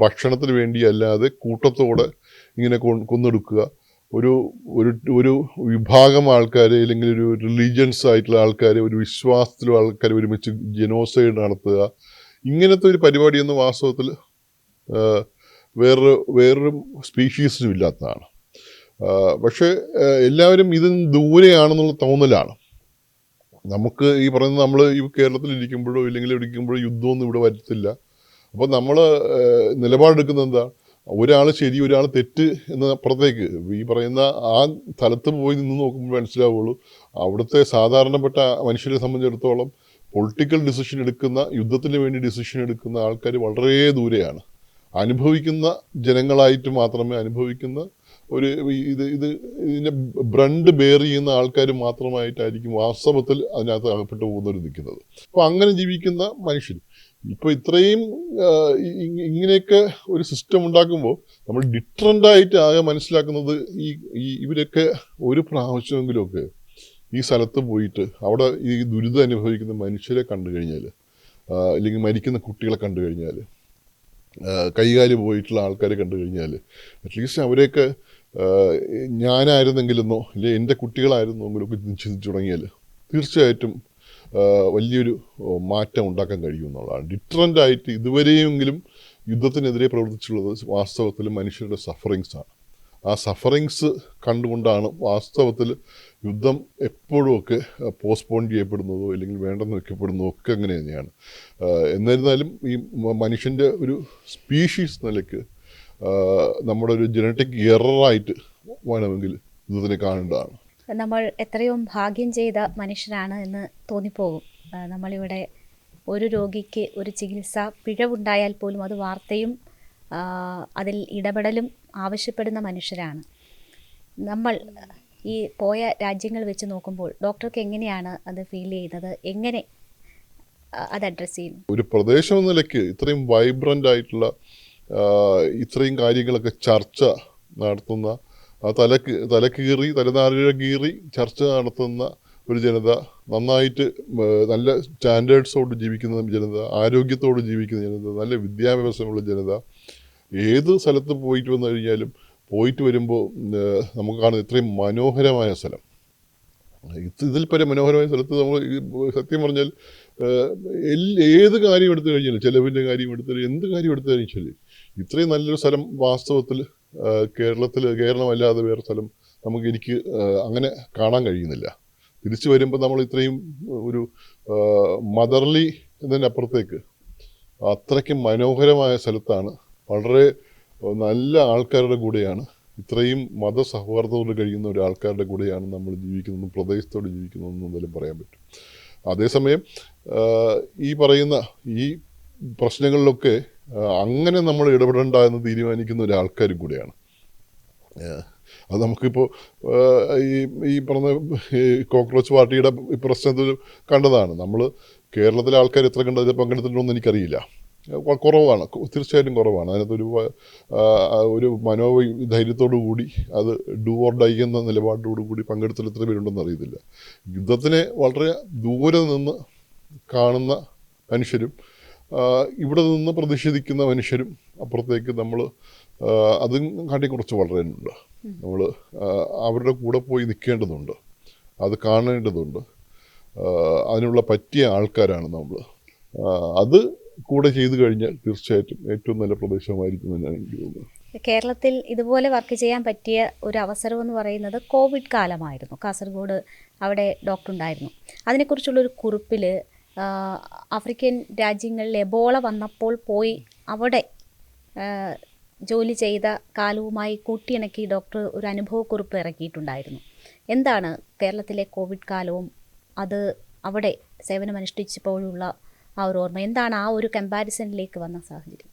ഭക്ഷണത്തിന് വേണ്ടി അല്ലാതെ കൂട്ടത്തോടെ ഇങ്ങനെ കൊന്നെടുക്കുക, ഒരു ഒരു ഒരു വിഭാഗം ആൾക്കാർ അല്ലെങ്കിൽ ഒരു റിലീജിയൻസ് ആയിട്ടുള്ള ആൾക്കാർ, ഒരു വിശ്വാസത്തിലുള്ള ആൾക്കാർ ഒരുമിച്ച് ജനോസൈഡ് നടത്തുക, ഇങ്ങനത്തെ ഒരു പരിപാടിയൊന്നും വാസ്തവത്തിൽ വേറൊരു സ്പീഷീസിനും ഇല്ലാത്തതാണ്. പക്ഷേ എല്ലാവരും ഇതിന് ദൂരെയാണെന്നുള്ള തോന്നലാണ്. നമുക്ക് ഈ പറയുന്നത്, നമ്മൾ ഈ കേരളത്തിലിരിക്കുമ്പോഴോ ഇല്ലെങ്കിൽ ഇരിക്കുമ്പോഴോ യുദ്ധമൊന്നും ഇവിടെ വരത്തില്ല. അപ്പോൾ നമ്മൾ നിലപാടെടുക്കുന്നത് എന്താ, ഒരാൾ ശരി ഒരാൾ തെറ്റ് എന്നപ്പുറത്തേക്ക് ഈ പറയുന്ന ആ സ്ഥലത്ത് പോയി നിന്ന് നോക്കുമ്പോൾ മനസ്സിലാവുള്ളൂ, അവിടുത്തെ സാധാരണപ്പെട്ട മനുഷ്യരെ സംബന്ധിച്ചിടത്തോളം പൊളിറ്റിക്കൽ ഡിസിഷൻ എടുക്കുന്ന, യുദ്ധത്തിന് വേണ്ടി ഡിസിഷൻ എടുക്കുന്ന ആൾക്കാർ വളരെ ദൂരെയാണ്. അനുഭവിക്കുന്ന ജനങ്ങളായിട്ട് മാത്രമേ, അനുഭവിക്കുന്ന ഒരു ഇതിനെ ബ്രണ്ട് ബെയർ ചെയ്യുന്ന ആൾക്കാർ മാത്രമായിട്ടായിരിക്കും വാസ്തവത്തിൽ അതിനകത്ത് അകപ്പെട്ടു പോകുന്നവർ നിൽക്കുന്നത്. അപ്പോൾ അങ്ങനെ ജീവിക്കുന്ന മനുഷ്യർ ഇപ്പോൾ ഇത്രയും ഇങ്ങനെയൊക്കെ ഒരു സിസ്റ്റം ഉണ്ടാക്കുമ്പോൾ നമ്മൾ ഡിഫറൻ്റായിട്ട് ആകെ മനസ്സിലാക്കുന്നത്, ഇവരൊക്കെ ഒരു പ്രാവശ്യമെങ്കിലുമൊക്കെ ഈ സ്ഥലത്ത് പോയിട്ട് അവിടെ ഈ ദുരിതം അനുഭവിക്കുന്ന മനുഷ്യരെ കണ്ടു കഴിഞ്ഞാൽ, അല്ലെങ്കിൽ മരിക്കുന്ന കുട്ടികളെ കണ്ടു കഴിഞ്ഞാൽ, കൈകാലി പോയിട്ടുള്ള ആൾക്കാരെ കണ്ടു കഴിഞ്ഞാൽ, അറ്റ്ലീസ്റ്റ് അവരെയൊക്കെ ഞാനായിരുന്നെങ്കിലെന്നോ അല്ലെങ്കിൽ എൻ്റെ കുട്ടികളായിരുന്നെങ്കിലും ഒക്കെ ചിന്തിച്ചു തുടങ്ങിയാൽ തീർച്ചയായിട്ടും വലിയൊരു മാറ്റം ഉണ്ടാക്കാൻ കഴിയുമെന്നുള്ളതാണ്. ഡിഫറൻ്റായിട്ട് ഇതുവരെയെങ്കിലും യുദ്ധത്തിനെതിരെ പ്രവർത്തിച്ചുള്ളത് വാസ്തവത്തിൽ മനുഷ്യരുടെ സഫറിങ്സാണ്. ആ സഫറിങ്സ് കണ്ടുകൊണ്ടാണ് വാസ്തവത്തിൽ യുദ്ധം എപ്പോഴുമൊക്കെ പോസ്റ്റ്പോൺ ചെയ്യപ്പെടുന്നതോ അല്ലെങ്കിൽ വേണ്ടെന്ന് വെക്കപ്പെടുന്നതോ ഒക്കെ അങ്ങനെ തന്നെയാണ്. എന്നിരുന്നാലും ഈ മനുഷ്യൻ്റെ ഒരു സ്പീഷീസ് നിലയ്ക്ക് നമ്മുടെ ഒരു ജനറ്റിക് എററായിട്ട് വേണമെങ്കിൽ യുദ്ധത്തിനെ കാണേണ്ടതാണ്. നമ്മൾ എത്രയോ ഭാഗ്യം ചെയ്ത മനുഷ്യരാണ് എന്ന് തോന്നിപ്പോകും. നമ്മളിവിടെ ഒരു രോഗിക്ക് ഒരു ചികിത്സ പിഴവുണ്ടായാൽ പോലും അത് വാർത്തയും അതിൽ ഇടപെടലും ആവശ്യപ്പെടുന്ന മനുഷ്യരാണ് നമ്മൾ. ഈ പോയ രാജ്യങ്ങൾ വെച്ച് നോക്കുമ്പോൾ ഡോക്ടർക്ക് എങ്ങനെയാണ് അത് ഫീൽ ചെയ്യുന്നത്? എങ്ങനെ അത് അഡ്രസ്സ് ചെയ്യും? ഒരു പ്രദേശം എന്ന നിലയ്ക്ക് ഇത്രയും വൈബ്രൻ്റ് ആയിട്ടുള്ള ഇത്രയും കാര്യങ്ങളൊക്കെ ചർച്ച നടത്തുന്ന, തലനാരിഴ കീറി ചർച്ച നടത്തുന്ന ഒരു ജനത, നന്നായിട്ട് നല്ല സ്റ്റാൻഡേർഡ്സോട് ജീവിക്കുന്ന ജനത, ആരോഗ്യത്തോട് ജീവിക്കുന്ന ജനത, നല്ല വിദ്യാഭ്യാസമുള്ള ജനത, ഏത് സ്ഥലത്ത് പോയിട്ട് വന്നു കഴിഞ്ഞാലും പോയിട്ട് വരുമ്പോൾ നമുക്ക് കാണുന്ന ഇത്രയും മനോഹരമായ സ്ഥലം, ഇതിൽ പല മനോഹരമായ സ്ഥലത്ത് നമ്മൾ സത്യം പറഞ്ഞാൽ ഏത് കാര്യം എടുത്തു കഴിഞ്ഞാലും, ചെലവിൻ്റെ കാര്യം എടുത്താലും എന്ത് കാര്യം എടുത്തു കഴിഞ്ഞാൽ ഇത്രയും നല്ലൊരു സ്ഥലം വാസ്തവത്തിൽ കേരളമല്ലാതെ വേറെ സ്ഥലം എനിക്ക് അങ്ങനെ കാണാൻ കഴിയുന്നില്ല. തിരിച്ചു വരുമ്പോൾ നമ്മൾ ഇത്രയും ഒരു മദർലി എന്നതിനപ്പുറത്തേക്ക് അത്രയ്ക്കും മനോഹരമായ സ്ഥലത്താണ്, വളരെ നല്ല ആൾക്കാരുടെ കൂടെയാണ്, ഇത്രയും മതസൗഹാർദ്ദത്തോട് കഴിയുന്ന ഒരു ആൾക്കാരുടെ കൂടെയാണ് നമ്മൾ ജീവിക്കുന്നതെന്നും പ്രദേശത്തോട് ജീവിക്കുന്നതെന്നും എന്തായാലും പറയാൻ പറ്റും. അതേസമയം ഈ പറയുന്ന ഈ പ്രശ്നങ്ങളിലൊക്കെ അങ്ങനെ നമ്മൾ ഇടപെടേണ്ട എന്ന് തീരുമാനിക്കുന്ന ഒരാൾക്കാരും കൂടെയാണ്. അത് നമുക്കിപ്പോൾ ഈ പറഞ്ഞ കോക്രോച്ച് പാർട്ടിയുടെ പ്രശ്നത്തിൽ കണ്ടതാണ്. നമ്മൾ കേരളത്തിലെ ആൾക്കാർ എത്ര കണ്ടതിൽ പങ്കെടുത്തിട്ടുണ്ടോയെന്ന് എനിക്കറിയില്ല, കുറവാണ്, തീർച്ചയായിട്ടും കുറവാണ്. അതിനകത്തൊരു മനോധൈര്യത്തോടു കൂടി അത് ഡു ഓർ ഡൈ എന്ന നിലപാടോടു കൂടി പങ്കെടുത്തിൽ എത്ര പേരുണ്ടെന്ന് അറിയത്തില്ല. യുദ്ധത്തിനെ വളരെ ദൂരെ നിന്ന് കാണുന്ന മനുഷ്യരും ഇവിടെ നിന്ന് പ്രതിഷേധിക്കുന്ന മനുഷ്യരും അപ്പുറത്തേക്ക് നമ്മൾ അതും കാട്ടി കുറച്ച് വളരാനുണ്ട്. നമ്മൾ അവരുടെ കൂടെ പോയി നിൽക്കേണ്ടതുണ്ട്, അത് കാണേണ്ടതുണ്ട്. അതിനുള്ള പറ്റിയ ആൾക്കാരാണ് നമ്മൾ. അത് കൂടെ ചെയ്തു കഴിഞ്ഞാൽ തീർച്ചയായിട്ടും ഏറ്റവും നല്ല പ്രദേശമായിരിക്കും എന്നാണ് എനിക്ക് തോന്നുന്നത്. കേരളത്തിൽ ഇതുപോലെ വർക്ക് ചെയ്യാൻ പറ്റിയ ഒരു അവസരം എന്ന് പറയുന്നത് കോവിഡ് കാലമായിരുന്നു. കാസർഗോഡ് അവിടെ ഡോക്ടർ ഉണ്ടായിരുന്നു. അതിനെക്കുറിച്ചുള്ളൊരു കുറിപ്പിൽ ആഫ്രിക്കൻ രാജ്യങ്ങളിൽ എബോള വന്നപ്പോൾ പോയി അവിടെ ജോലി ചെയ്ത കാലവുമായി കൂട്ടിയിണക്കി ഡോക്ടർ ഒരു അനുഭവക്കുറിപ്പ് ഇറക്കിയിട്ടുണ്ടായിരുന്നു. എന്താണ് കേരളത്തിലെ കോവിഡ് കാലവും അത് അവിടെ സേവനമനുഷ്ഠിച്ചപ്പോഴുള്ള ആ ഒരു ഓർമ്മ എന്താണ്? ആ ഒരു കമ്പാരിസണിലേക്ക് വന്ന സാഹചര്യം.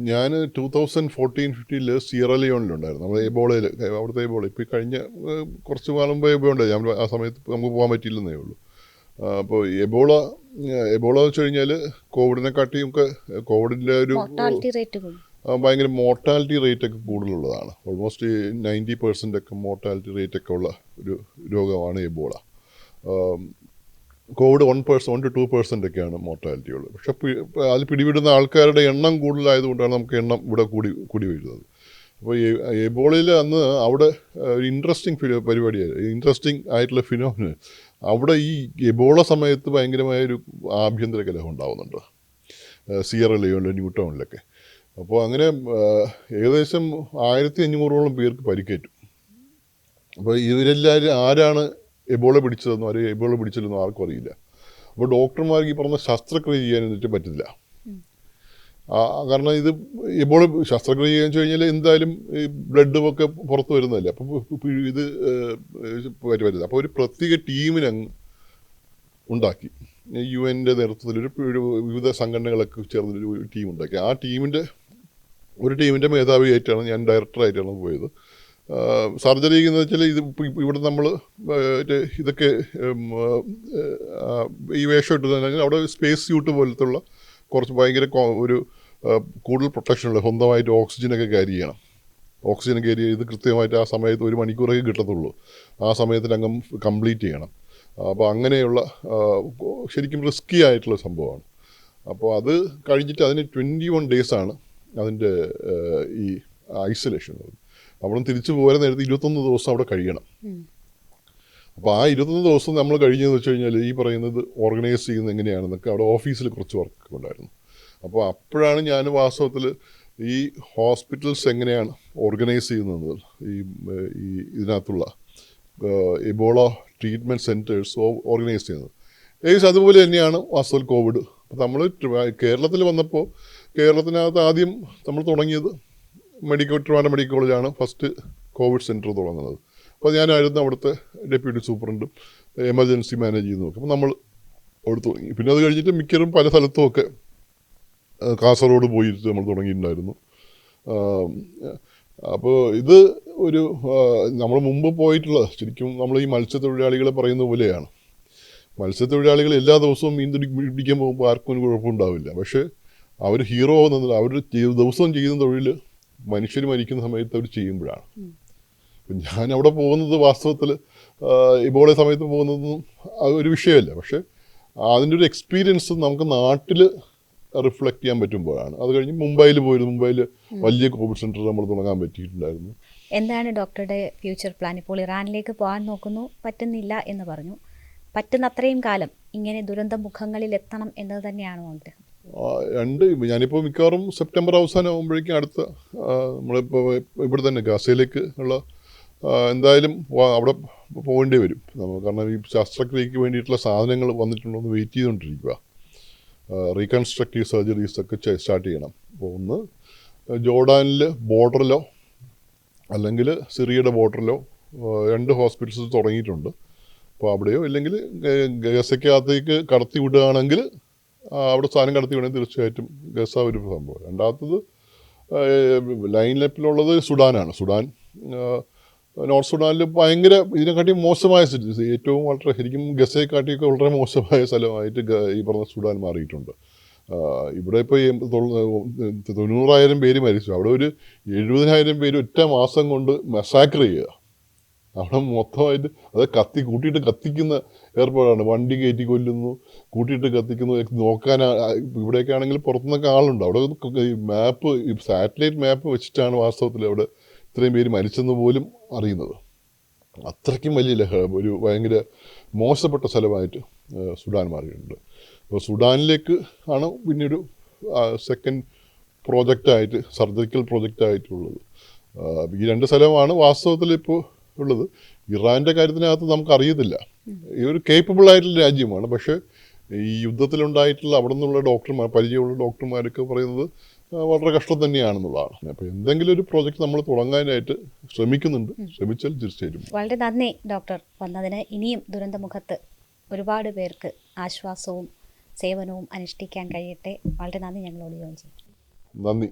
ഞാൻ 2014-15 സിയറലിയോണിലുണ്ടായിരുന്നു. നമ്മൾ എബോളയിൽ, അവിടുത്തെ എബോള ഇപ്പോൾ കഴിഞ്ഞ കുറച്ച് കാലം എബോള ഉണ്ടായി. നമ്മൾ ആ സമയത്ത് നമുക്ക് പോകാൻ പറ്റിയില്ലെന്നേ ഉള്ളൂ. അപ്പോൾ എബോള വെച്ച് കഴിഞ്ഞാൽ കോവിഡിനെക്കാട്ടിയും ഒക്കെ കോവിഡിൻ്റെ ഒരു ഭയങ്കര മോർട്ടാലിറ്റി റേറ്റൊക്കെ കൂടുതലുള്ളതാണ്. ഓൾമോസ്റ്റ് 90% ഒക്കെ മോർട്ടാലിറ്റി റേറ്റൊക്കെ ഉള്ള ഒരു രോഗമാണ് എബോള. കോവിഡ് 1% to 2% ഒക്കെയാണ് മോർട്ടാലിറ്റി ഉള്ളത്. പക്ഷെ അതിൽ പിടിവിടുന്ന ആൾക്കാരുടെ എണ്ണം കൂടുതലായതുകൊണ്ടാണ് നമുക്ക് എണ്ണം ഇവിടെ കൂടി വരുന്നത്. അപ്പോൾ എബോളയിൽ അന്ന് അവിടെ ഒരു ഇൻട്രസ്റ്റിംഗ് പരിപാടിയായിരുന്നു, ഇൻട്രസ്റ്റിംഗ് ആയിട്ടുള്ള ഫിനോമിന. അവിടെ ഈ എബോള സമയത്ത് ഭയങ്കരമായൊരു ആഭ്യന്തര കലഹം ഉണ്ടാകുന്നുണ്ട് സിയറ ലിയോണിലും ന്യൂടൗണിലൊക്കെ. അപ്പോൾ അങ്ങനെ ഏകദേശം 1500ഓളം പേർക്ക് പരിക്കേറ്റു. അപ്പോൾ ഇവരെല്ലാവരും ആരാണ് എബോള പിടിച്ചതെന്നോ അല്ലെങ്കിൽ എബോള പിടിച്ചതെന്നോ ആർക്കും അറിയില്ല. അപ്പോൾ ഡോക്ടർമാർക്ക് ഈ പറഞ്ഞ ശസ്ത്രക്രിയ ചെയ്യാനായിട്ട് പറ്റില്ല. കാരണം ഇത് എബോള ശസ്ത്രക്രിയ ചെയ്യാന്ന് വെച്ച് കഴിഞ്ഞാൽ എന്തായാലും ഈ ബ്ലഡും ഒക്കെ പുറത്ത് വരുന്നതല്ലേ. അപ്പം ഇത് പറ്റില്ല. അപ്പോൾ ഒരു പ്രത്യേക ടീമിനങ്ങ് ഉണ്ടാക്കി. UN-ൻ്റെ നേതൃത്വത്തിൽ ഒരു വിവിധ സംഘടനകളൊക്കെ ചേർന്നൊരു ടീം ഉണ്ടാക്കി. ആ ടീമിൻ്റെ മേധാവിയായിട്ടാണ് ഞാൻ, ഡയറക്ടറായിട്ടാണ് പോയത്. സർജറി എന്ന് വെച്ചാൽ ഇത് ഇവിടെ നമ്മൾ ഇതൊക്കെ ഈ വേഷം ഇട്ട് തന്നെ അവിടെ സ്പേസ് സ്യൂട്ട് പോലത്തുള്ള കുറച്ച് ഭയങ്കര ഒരു കൂടുതൽ പ്രൊട്ടക്ഷനുള്ള സ്വന്തമായിട്ട് ഓക്സിജനൊക്കെ ക്യാരി ചെയ്യണം. ഓക്സിജൻ ക്യാരി ചെയ്ത് കൃത്യമായിട്ട് ആ സമയത്ത് 1 മണിക്കൂറൊക്കെ കിട്ടത്തുള്ളൂ. ആ സമയത്തിനകം കംപ്ലീറ്റ് ചെയ്യണം. അപ്പോൾ അങ്ങനെയുള്ള ശരിക്കും റിസ്കി ആയിട്ടുള്ള സംഭവമാണ്. അപ്പോൾ അത് കഴിഞ്ഞിട്ട് അതിന് 21 ഡേയ്സാണ് അതിൻ്റെ ഈ ഐസൊലേഷൻ. അവിടെ തിരിച്ചു പോരാൻ നേരത്തെ 21 ദിവസം അവിടെ കഴിയണം. അപ്പോൾ ആ 21 ദിവസം നമ്മൾ കഴിഞ്ഞതെന്ന് വെച്ച് കഴിഞ്ഞാൽ ഈ പറയുന്നത് ഓർഗനൈസ് ചെയ്യുന്നത് എങ്ങനെയാണെന്നൊക്കെ അവിടെ ഓഫീസിൽ കുറച്ച് വർക്ക് ഉണ്ടായിരുന്നു. അപ്പോൾ അപ്പോഴാണ് ഞാൻ വാസ്തവത്തിൽ ഈ ഹോസ്പിറ്റൽസ് എങ്ങനെയാണ് ഓർഗനൈസ് ചെയ്യുന്നത്, ഈ ഇതിനകത്തുള്ള എബോള ട്രീറ്റ്മെൻറ്റ് സെൻറ്റേഴ്സ് ഓർഗനൈസ് ചെയ്യുന്നത്. ഏകദേശം അതുപോലെ തന്നെയാണ് വാസ്തവത്തിൽ കോവിഡ്. അപ്പോൾ നമ്മൾ കേരളത്തിൽ വന്നപ്പോൾ കേരളത്തിനകത്ത് ആദ്യം നമ്മൾ തുടങ്ങിയത് ട്രിവാൻഡ്രം മെഡിക്കൽ കോളേജാണ് ഫസ്റ്റ് കോവിഡ് സെൻറ്റർ തുടങ്ങുന്നത്. അപ്പോൾ ഞാനായിരുന്നു അവിടുത്തെ ഡെപ്യൂട്ടി സൂപ്രണ്ടും എമർജൻസി മാനേജ് ചെയ്ത് നോക്കും. അപ്പോൾ നമ്മൾ അവിടെ തുടങ്ങി. പിന്നെ അത് കഴിഞ്ഞിട്ട് മിക്കതും പല സ്ഥലത്തുമൊക്കെ കാസർഗോഡ് പോയിട്ട് നമ്മൾ തുടങ്ങിയിട്ടുണ്ടായിരുന്നു. അപ്പോൾ ഇത് ഒരു നമ്മൾ മുമ്പ് പോയിട്ടുള്ള ശരിക്കും നമ്മൾ ഈ മത്സ്യത്തൊഴിലാളികളെ പറയുന്ന പോലെയാണ്. മത്സ്യത്തൊഴിലാളികൾ എല്ലാ ദിവസവും മീൻ പിടിക്കാൻ പോകുമ്പോൾ ആർക്കും ഒരു കുഴപ്പമുണ്ടാവില്ല. പക്ഷേ അവർ ഹീറോ ആവുന്നത് അവർ ദിവസവും ചെയ്യുന്ന തൊഴിൽ മനുഷ്യർ മരിക്കുന്ന സമയത്ത് അവർ ചെയ്യുമ്പോഴാണ്. അപ്പം ഞാൻ അവിടെ പോകുന്നത് വാസ്തവത്തിൽ ഇബോള സമയത്ത് പോകുന്നതൊന്നും ഒരു വിഷയമല്ല. പക്ഷേ അതിൻ്റെ ഒരു എക്സ്പീരിയൻസ് നമുക്ക് നാട്ടിൽ റിഫ്ലക്റ്റ് ചെയ്യാൻ പറ്റുമ്പോഴാണ്. അത് കഴിഞ്ഞ് മുംബൈയിൽ പോയിരുന്നു. മുംബൈയിൽ വലിയ കോവിഡ് സെൻറ്റർ നമ്മൾ തുടങ്ങാൻ പറ്റിയിട്ടുണ്ടായിരുന്നു. എന്താണ് ഡോക്ടറുടെ ഫ്യൂച്ചർ പ്ലാൻ? ഇപ്പോൾ ഇറാനിലേക്ക് പോകാൻ നോക്കുന്നു, പറ്റുന്നില്ല എന്ന് പറഞ്ഞു. പറ്റുന്ന അത്രയും കാലം ഇങ്ങനെ ദുരന്ത മുഖങ്ങളിൽ എത്തണം എന്നത് തന്നെയാണോ ആഗ്രഹം? ഞാനിപ്പോൾ മിക്കവാറും സെപ്റ്റംബർ അവസാനം ആകുമ്പോഴേക്കും അടുത്ത നമ്മളിപ്പോൾ ഇവിടെ തന്നെ ഗാസയിലേക്ക് ഉള്ള എന്തായാലും അവിടെ പോകേണ്ടി വരും. കാരണം ഈ ശസ്ത്രക്രിയയ്ക്ക് വേണ്ടിയിട്ടുള്ള സാധനങ്ങൾ വന്നിട്ടുണ്ടോ എന്ന് വെയിറ്റ് ചെയ്തുകൊണ്ടിരിക്കുക. റീകൺസ്ട്രക്റ്റീവ് സർജറീസ് ഒക്കെ സ്റ്റാർട്ട് ചെയ്യണം. അപ്പോൾ ഒന്ന് ജോർഡാനിൽ ബോർഡറിലോ അല്ലെങ്കിൽ സിറിയയുടെ ബോർഡറിലോ 2 ഹോസ്പിറ്റൽസ് തുടങ്ങിയിട്ടുണ്ട്. അപ്പോൾ അവിടെയോ ഇല്ലെങ്കിൽ ഗസയ്ക്കകത്തേക്ക് കടത്തി വിടുകയാണെങ്കിൽ അവിടെ സാധനം കടത്തി വിടണമെങ്കിൽ തീർച്ചയായിട്ടും ഗസ ഒരു സംഭവം. രണ്ടാമത്തത് ലൈനിലപ്പിലുള്ളത് സുഡാനാണ്. നോർത്ത് സുഡാനിൽ ഭയങ്കര ഇതിനെക്കാട്ടി മോശമായ സ്ഥിതി, ഏറ്റവും വളരെ ശരിക്കും ഗസയെക്കാട്ടിയൊക്കെ വളരെ മോശമായ സ്ഥലമായിട്ട് ഈ പറഞ്ഞ സുഡാൻ മാറിയിട്ടുണ്ട്. ഇവിടെ ഇപ്പോൾ 90,000 പേര് മരിച്ചു. അവിടെ ഒരു 70,000 പേര് ഒറ്റ മാസം കൊണ്ട് മെസാക്ർ ചെയ്യുക. അവിടെ മൊത്തമായിട്ട് അത് കൂട്ടിയിട്ട് കത്തിക്കുന്ന ഏർപ്പാടാണ്. വണ്ടി കയറ്റി കൊല്ലുന്നു, കൂട്ടിയിട്ട് കത്തിക്കുന്നു. നോക്കാൻ ഇവിടെയൊക്കെ ആണെങ്കിൽ പുറത്തുനിന്നൊക്കെ ആളുണ്ട്. അവിടെ മാപ്പ്, സാറ്റലൈറ്റ് മാപ്പ് വെച്ചിട്ടാണ് വാസ്തവത്തിൽ അവിടെ ഇത്രയും പേര് മരിച്ചെന്ന് പോലും അറിയുന്നത്. അത്രയ്ക്കും വലിയ ഒരു ഭയങ്കര മോശപ്പെട്ട സ്ഥലമായിട്ട് സുഡാൻ മാറിയിട്ടുണ്ട്. അപ്പോൾ സുഡാനിലേക്ക് ആണ് പിന്നീട് സെക്കൻഡ് പ്രോജക്റ്റായിട്ട്, സർജിക്കൽ പ്രോജക്റ്റായിട്ടുള്ളത്. ഈ 2 സ്ഥലമാണ് വാസ്തവത്തിൽ ഇപ്പോൾ ഉള്ളത്. ഇറാൻ്റെ കാര്യത്തിനകത്ത് നമുക്കറിയത്തില്ല. ഈ ഒരു കേപ്പബിൾ ആയിട്ടുള്ള രാജ്യമാണ്. പക്ഷേ ഈ യുദ്ധത്തിലുണ്ടായിട്ടുള്ള അവിടെ നിന്നുള്ള പരിചയമുള്ള ഡോക്ടർമാരൊക്കെ പറയുന്നത് വളരെ കഷ്ടം തന്നെയാണെന്നുള്ളതാണ്. അപ്പോൾ എന്തെങ്കിലും ഒരു പ്രോജക്റ്റ് നമ്മൾ തുടങ്ങാനായിട്ട് ശ്രമിച്ചാൽ തീർച്ചയായിട്ടും. വളരെ നന്ദി ഡോക്ടർ വന്നതിന്. ഇനിയും ദുരന്തമുഖത്ത് ഒരുപാട് പേർക്ക് ആശ്വാസവും സേവനവും അനുഷ്ഠിക്കാൻ കഴിയട്ടെ. വളരെ നന്ദി ഞങ്ങളോട് ജോയിൻ ചെയ്തു. നന്ദി.